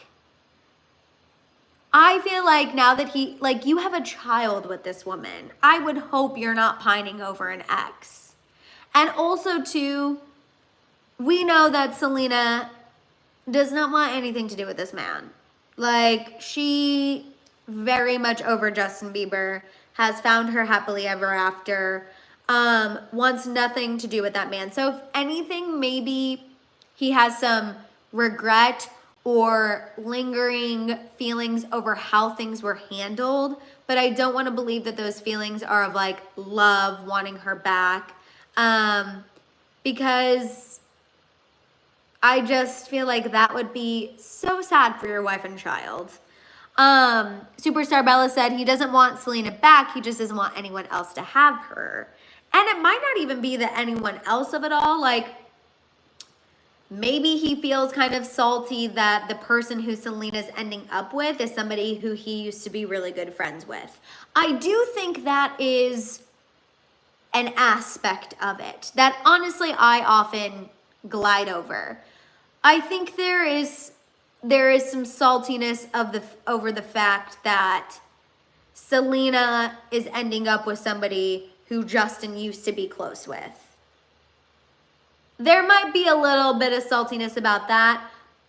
I feel like now that you have a child with this woman, I would hope you're not pining over an ex. And also too, we know that Selena does not want anything to do with this man. Like, she very much over Justin Bieber, has found her happily ever after, wants nothing to do with that man. So if anything, maybe he has some regret or lingering feelings over how things were handled, but I don't want to believe that those feelings are of like love, wanting her back, because I just feel like that would be so sad for your wife and child. Superstar Bella said he doesn't want Selena back. He just doesn't want anyone else to have her. And it might not even be the anyone else of it all. Like, maybe he feels kind of salty that the person who Selena's ending up with is somebody who he used to be really good friends with. I do think that is an aspect of it that honestly I often glide over. I think there is some saltiness over the fact that Selena is ending up with somebody who Justin used to be close with. There might be a little bit of saltiness about that,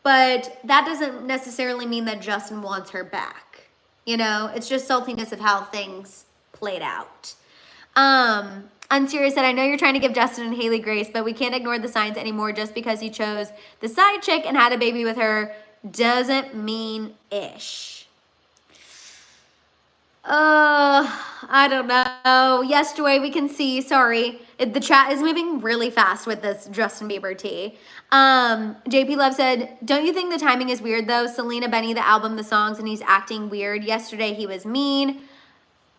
but that doesn't necessarily mean that Justin wants her back. You know, it's just saltiness of how things played out. Unserious said, I know you're trying to give Justin and Hailey grace, but we can't ignore the signs anymore. Just because he chose the side chick and had a baby with her doesn't mean ish. I don't know. Yes, Joy, we can see. Sorry. The chat is moving really fast with this Justin Bieber tea. JP Love said, don't you think the timing is weird though? Selena, Benny, the album, the songs, and he's acting weird. Yesterday he was mean.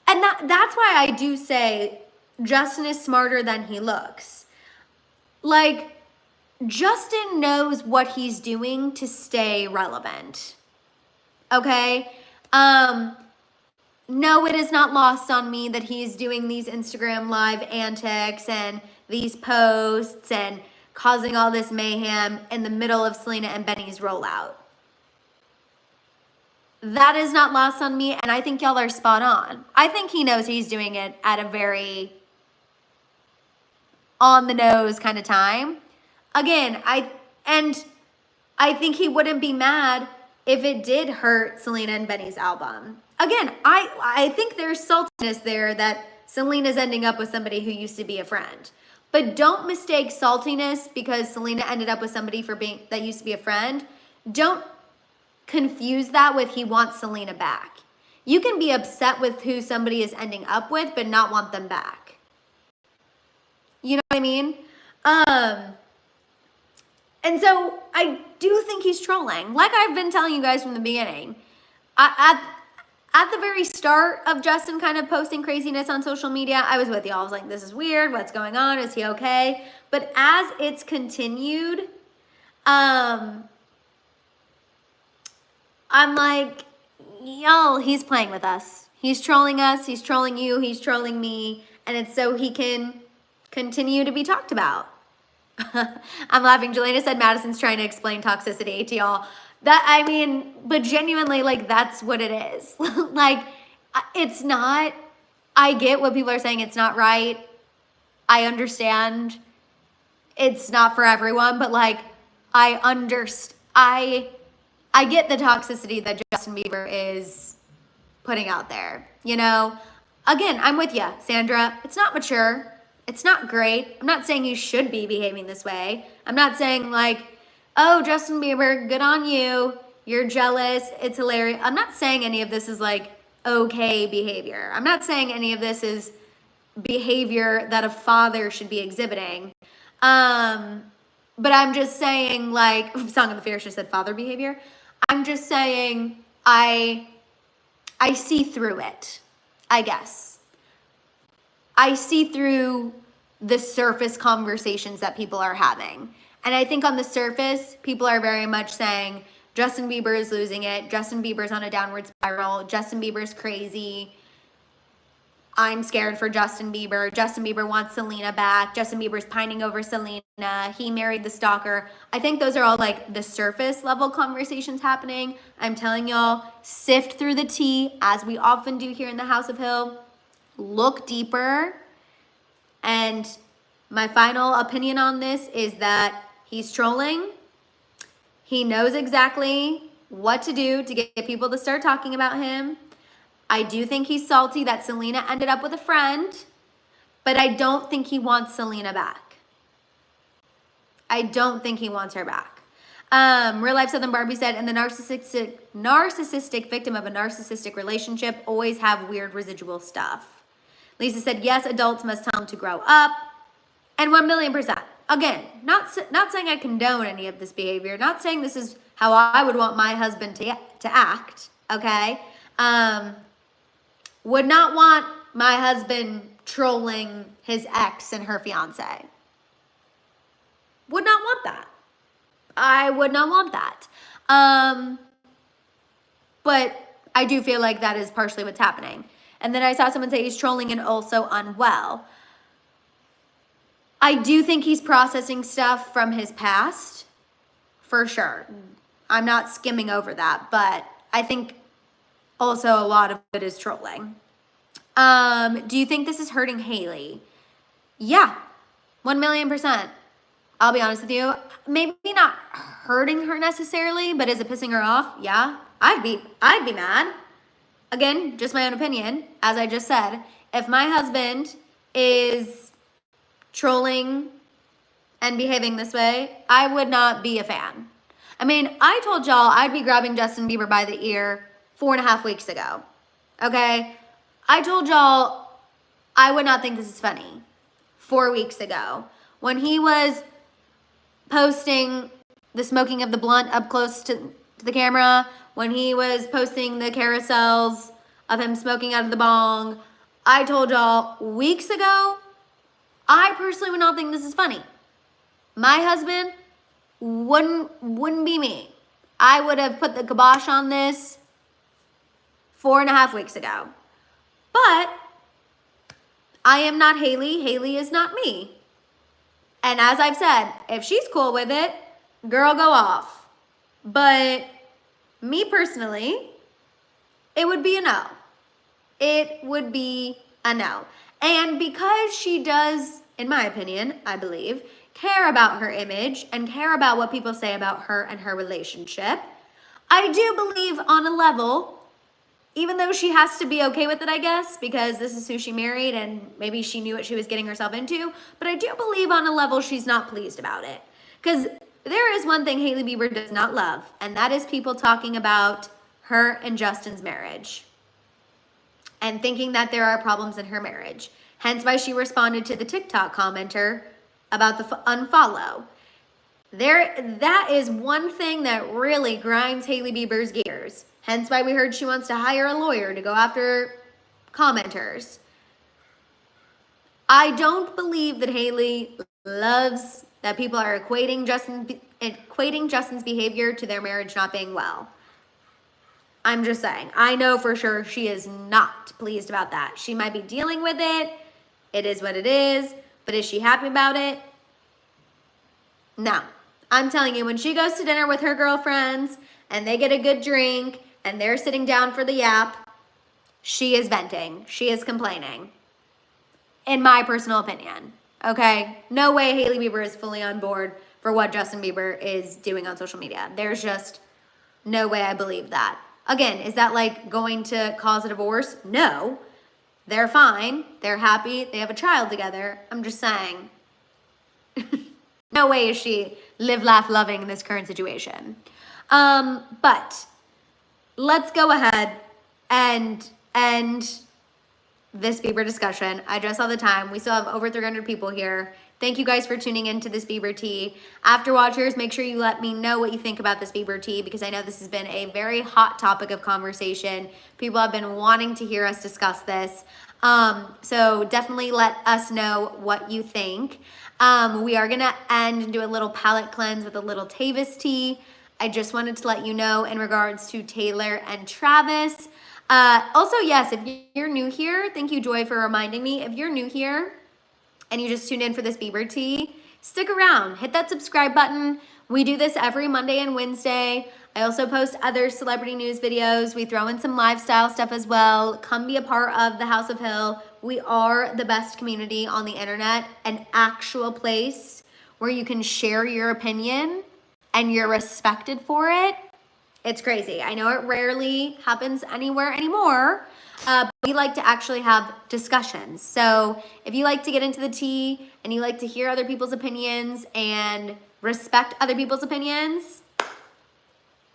And that's why I do say Justin is smarter than he looks. Like, Justin knows what he's doing to stay relevant. Okay? No, it is not lost on me that he's doing these Instagram live antics and these posts and causing all this mayhem in the middle of Selena and Benny's rollout. That is not lost on me, and I think y'all are spot on. I think he knows he's doing it at a very on the nose kind of time. Again, I think he wouldn't be mad if it did hurt Selena and Benny's album. Again, I think there's saltiness there that Selena's ending up with somebody who used to be a friend. But don't mistake saltiness because Selena ended up with somebody that used to be a friend. Don't confuse that with he wants Selena back. You can be upset with who somebody is ending up with, but not want them back. You know what I mean? And so I do think he's trolling. Like I've been telling you guys from the beginning. At the very start of Justin kind of posting craziness on social media, I was with you. I was like, this is weird. What's going on? Is he okay? But as it's continued, I'm like, y'all, he's playing with us. He's trolling us, he's trolling you, he's trolling me, and it's so he can continue to be talked about. I'm laughing. Jelena said Madison's trying to explain toxicity to y'all. But genuinely, like, that's what it is. Like, it's not, I get what people are saying, it's not right. I understand it's not for everyone, but like, I get the toxicity that Justin Bieber is putting out there, you know? Again, I'm with you, Sandra. It's not mature. It's not great. I'm not saying you should be behaving this way. I'm not saying like, oh, Justin Bieber, good on you. You're jealous. It's hilarious. I'm not saying any of this is like okay behavior. I'm not saying any of this is behavior that a father should be exhibiting. But I'm just saying, like, Song of the Fierce just said father behavior. I'm just saying I see through it, I guess. I see through the surface conversations that people are having. And I think on the surface, people are very much saying, Justin Bieber is losing it. Justin Bieber's on a downward spiral. Justin Bieber's crazy. I'm scared for Justin Bieber. Justin Bieber wants Selena back. Justin Bieber's pining over Selena. He married the stalker. I think those are all like the surface level conversations happening. I'm telling y'all, sift through the tea, as we often do here in the House of Hill. Look deeper. And my final opinion on this is that he's trolling. He knows exactly what to do to get people to start talking about him. I do think he's salty that Selena ended up with a friend, but I don't think he wants Selena back. I don't think he wants her back. Real Life Southern Barbie said, and the narcissistic victim of a narcissistic relationship always have weird residual stuff. Lisa said, yes, adults must tell them to grow up. And 1,000,000%. Again, not saying I condone any of this behavior. Not saying this is how I would want my husband to act, okay? Would not want my husband trolling his ex and her fiance. Would not want that. I would not want that. But I do feel like that is partially what's happening. And then I saw someone say he's trolling and also unwell. I do think he's processing stuff from his past, for sure. I'm not skimming over that, but I think also a lot of it is trolling. Do you think this is hurting Hailey? Yeah, 1,000,000%. I'll be honest with you. Maybe not hurting her necessarily, but is it pissing her off? Yeah, I'd be mad. Again, just my own opinion. As I just said, if my husband is trolling and behaving this way, I would not be a fan. I mean, I told y'all I'd be grabbing Justin Bieber by the ear 4.5 weeks ago. Okay? I told y'all I would not think this is funny 4 weeks ago. When he was posting the smoking of the blunt up close to the camera, when he was posting the carousels of him smoking out of the bong, I told y'all weeks ago, I personally would not think this is funny. My husband wouldn't be me. I would have put the kibosh on this 4.5 weeks ago. But I am not Hailey. Hailey is not me. And as I've said, if she's cool with it, girl, go off. But me personally, it would be a no. It would be a no. And because she does, in my opinion, I believe, care about her image and care about what people say about her and her relationship, I do believe on a level, even though she has to be okay with it, I guess, because this is who she married and maybe she knew what she was getting herself into, but I do believe on a level she's not pleased about it. Because there is one thing Hailey Bieber does not love, and that is people talking about her and Justin's marriage and thinking that there are problems in her marriage. Hence why she responded to the TikTok commenter about the unfollow. That is one thing that really grinds Hailey Bieber's gears. Hence why we heard she wants to hire a lawyer to go after commenters. I don't believe that Hailey loves that people are equating Justin's behavior to their marriage not being well. I'm just saying. I know for sure she is not pleased about that. She might be dealing with it. It is what it is. But is she happy about it? No. I'm telling you, when she goes to dinner with her girlfriends and they get a good drink and they're sitting down for the yap, she is venting. She is complaining. In my personal opinion. Okay? No way Hailey Bieber is fully on board for what Justin Bieber is doing on social media. There's just no way I believe that. Again, is that like going to cause a divorce? No. They're fine. They're happy. They have a child together. I'm just saying. No way is she live, laugh, loving in this current situation. But let's go ahead and end this Bieber discussion. I just saw the time. We still have over 300 people here. Thank you guys for tuning into this Bieber tea. After watchers, make sure you let me know what you think about this Bieber tea, because I know this has been a very hot topic of conversation. People have been wanting to hear us discuss this. So definitely let us know what you think. We are gonna end and do a little palate cleanse with a little Tavis tea. I just wanted to let you know in regards to Taylor and Travis. Also, yes, if you're new here, thank you, Joy, for reminding me. If you're new here and you just tuned in for this Bieber tea, stick around, hit that subscribe button. We do this every Monday and Wednesday. I also post other celebrity news videos. We throw in some lifestyle stuff as well. Come be a part of the House of Hill. We are the best community on the internet, an actual place where you can share your opinion and you're respected for it. It's crazy. I know it rarely happens anywhere anymore, but we like to actually have discussions. So if you like to get into the tea and you like to hear other people's opinions and respect other people's opinions,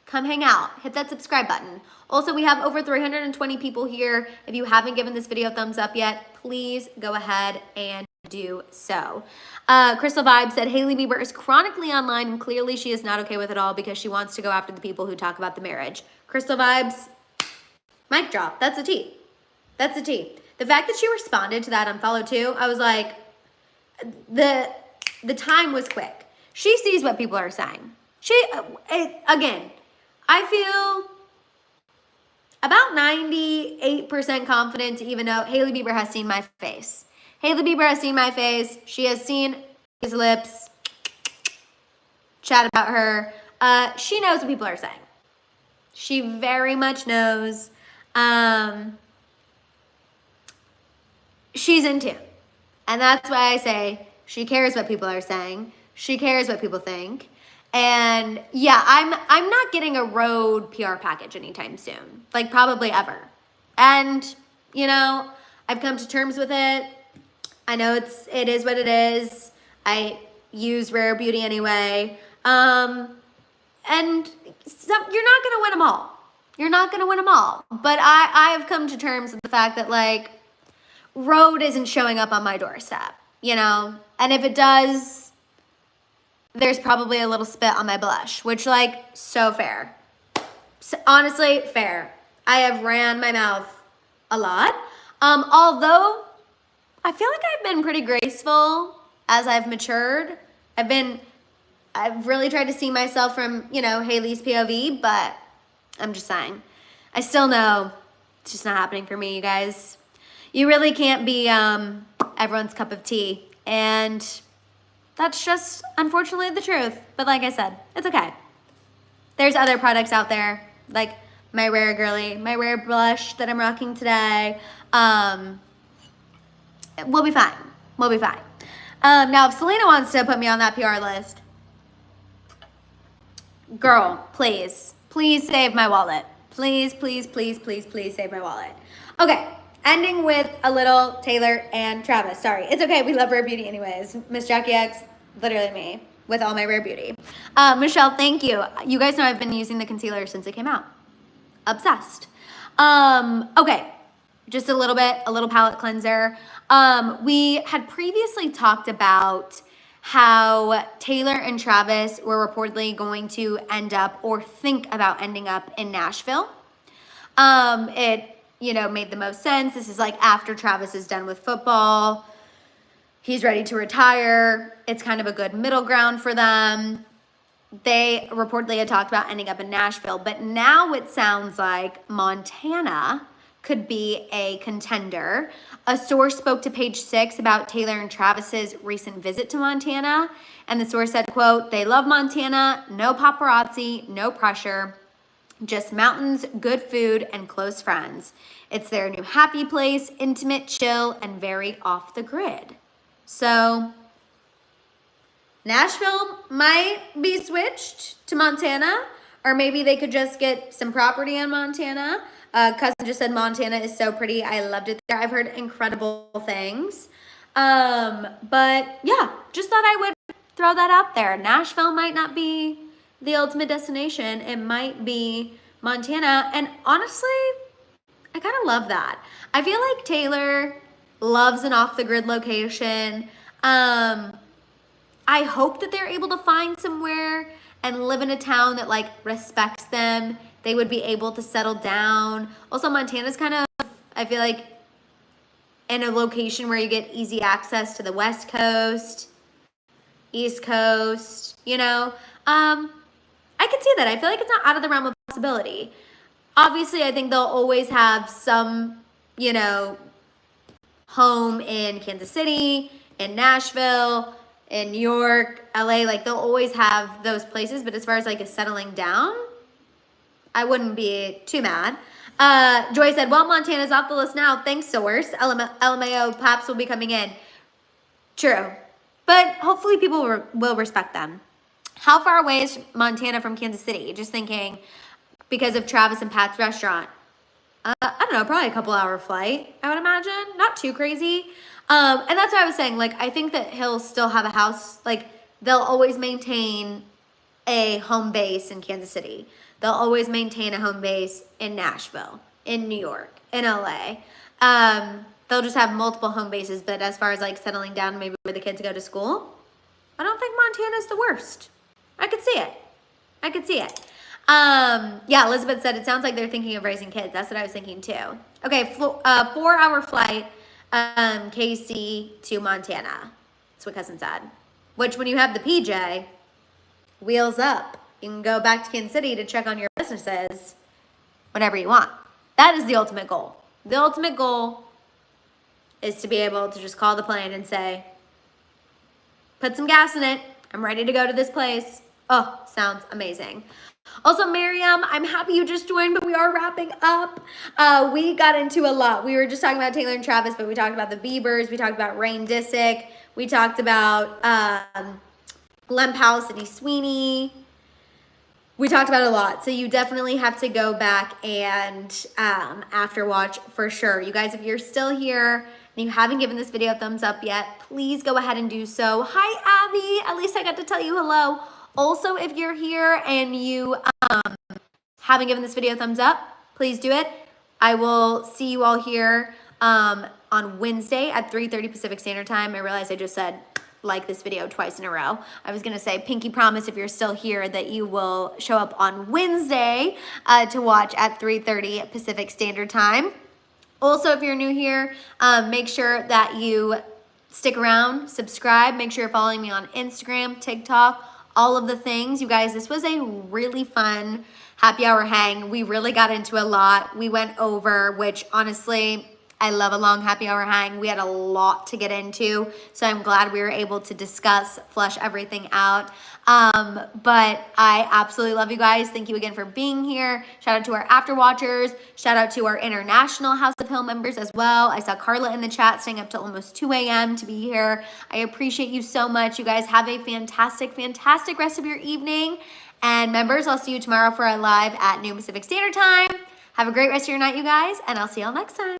come hang out. Hit that subscribe button. Also, we have over 320 people here. If you haven't given this video a thumbs up yet, please go ahead and do so. Crystal Vibe said, Hailey Bieber is chronically online and clearly she is not okay with it all because she wants to go after the people who talk about the marriage. Crystal Vibes, mic drop. That's a tea. That's a tea. The fact that she responded to that unfollow too, I was like, the time was quick. She sees what people are saying. Again, I feel about 98% confident to even know Hailey Bieber has seen my face. Hailey Bieber has seen my face. She has seen his lips. Chat about her. She knows what people are saying. She very much knows. She's in tune. And that's why I say she cares what people are saying. She cares what people think. And yeah, I'm not getting a road PR package anytime soon. Like probably ever. And, you know, I've come to terms with it. I know it is what it is. I use Rare Beauty anyway. And you're not gonna win them all. You're not gonna win them all. But I have come to terms with the fact that like road isn't showing up on my doorstep, you know? And if it does, there's probably a little spit on my blush, which like so fair. So, honestly, fair. I have ran my mouth a lot. Although I feel like I've been pretty graceful as I've matured. I've really tried to see myself from, you know, Hailey's POV, but I'm just saying. I still know it's just not happening for me, you guys. You really can't be everyone's cup of tea. And that's just, unfortunately, the truth. But like I said, it's okay. There's other products out there, like my Rare Girly, my Rare blush that I'm rocking today. We'll be fine. We'll be fine. Now, if Selena wants to put me on that PR list, girl, please. Please save my wallet. Please, please, please, please, please save my wallet. Okay, ending with a little Taylor and Travis. Sorry, it's okay. We love Rare Beauty anyways. Miss Jackie X, literally me, with all my Rare Beauty. Michelle, thank you. You guys know I've been using the concealer since it came out. Obsessed. Okay, just a little palette cleanser. We had previously talked about how Taylor and Travis were reportedly going to end up or think about ending up in Nashville. It, you know, made the most sense. This is like after Travis is done with football. He's ready to retire. It's kind of a good middle ground for them. they reportedly had talked about ending up in Nashville, but now it sounds like Montana could be a contender. A source spoke to Page Six about Taylor and Travis's recent visit to Montana, and the source said, quote, "They love Montana, no paparazzi, no pressure, just mountains, good food, and close friends. It's their new happy place, intimate, chill, and very off the grid." So Nashville might be switched to Montana, or maybe they could just get some property in Montana. Cousin just said Montana is so pretty. I loved it there. I've heard incredible things. But yeah, just thought I would throw that out there. Nashville might not be the ultimate destination. It might be Montana. And honestly, I kind of love that. I feel like Taylor loves an off-the-grid location. I hope that they're able to find somewhere and live in a town that like respects them. They would be able to settle down. Also, Montana's kind of, I feel like, in a location where you get easy access to the West Coast, East Coast, you know. I could see that. I feel like it's not out of the realm of possibility. Obviously, I think they'll always have some, you know, home in Kansas City, in Nashville, in New York, LA. Like, they'll always have those places. But as far as like a settling down, I wouldn't be too mad. Joy said, well, Montana's off the list now. Thanks, source. LMAO, Paps will be coming in. True. But hopefully people will respect them. How far away is Montana from Kansas City? Just thinking because of Travis and Pat's restaurant. I don't know, probably a couple-hour flight, I would imagine. Not too crazy. And that's what I was saying. Like, I think that he'll still have a house. Like, they'll always maintain a home base in Kansas City. They'll always maintain a home base in Nashville, in New York, in LA. They'll just have multiple home bases, but as far as like settling down maybe where the kids go to school, I don't think Montana's the worst. I could see it. I could see it. Yeah, Elizabeth said it sounds like they're thinking of raising kids. That's what I was thinking too. Okay, 4-hour flight, KC to Montana. That's what cousin said. Which when you have the PJ, wheels up. You can go back to Kansas City to check on your businesses whenever you want. That is the ultimate goal. The ultimate goal is to be able to just call the plane and say, put some gas in it. I'm ready to go to this place. Oh, sounds amazing. Also, Miriam, I'm happy you just joined, but we are wrapping up. We got into a lot. We were just talking about Taylor and Travis, but we talked about the Biebers. We talked about Rain Disick. We talked about Glenn Powell, Sydney Sweeney. We talked about a lot, so you definitely have to go back and after watch for sure. You guys, if you're still here and you haven't given this video a thumbs up yet, please go ahead and do so. Hi, Abby. At least I got to tell you hello. Also, if you're here and you haven't given this video a thumbs up, please do it. I will see you all here on Wednesday at 3:30 Pacific Standard Time. I realize I just said like this video twice in a row. I was gonna say pinky promise if you're still here that you will show up on Wednesday to watch at 3:30 Pacific Standard Time. Also, if you're new here, make sure that you stick around, subscribe, make sure you're following me on Instagram, TikTok, all of the things. You guys, this was a really fun happy hour hang. We really got into a lot. We went over, which honestly, I love a long happy hour hang. We had a lot to get into, so I'm glad we were able to discuss, flush everything out. But I absolutely love you guys. Thank you again for being here. Shout out to our after watchers. Shout out to our international House of Hill members as well. I saw Carla in the chat staying up till almost 2 a.m. to be here. I appreciate you so much. You guys have a fantastic, fantastic rest of your evening. And members, I'll see you tomorrow for a live at noon Pacific Standard Time. Have a great rest of your night, you guys, and I'll see y'all next time.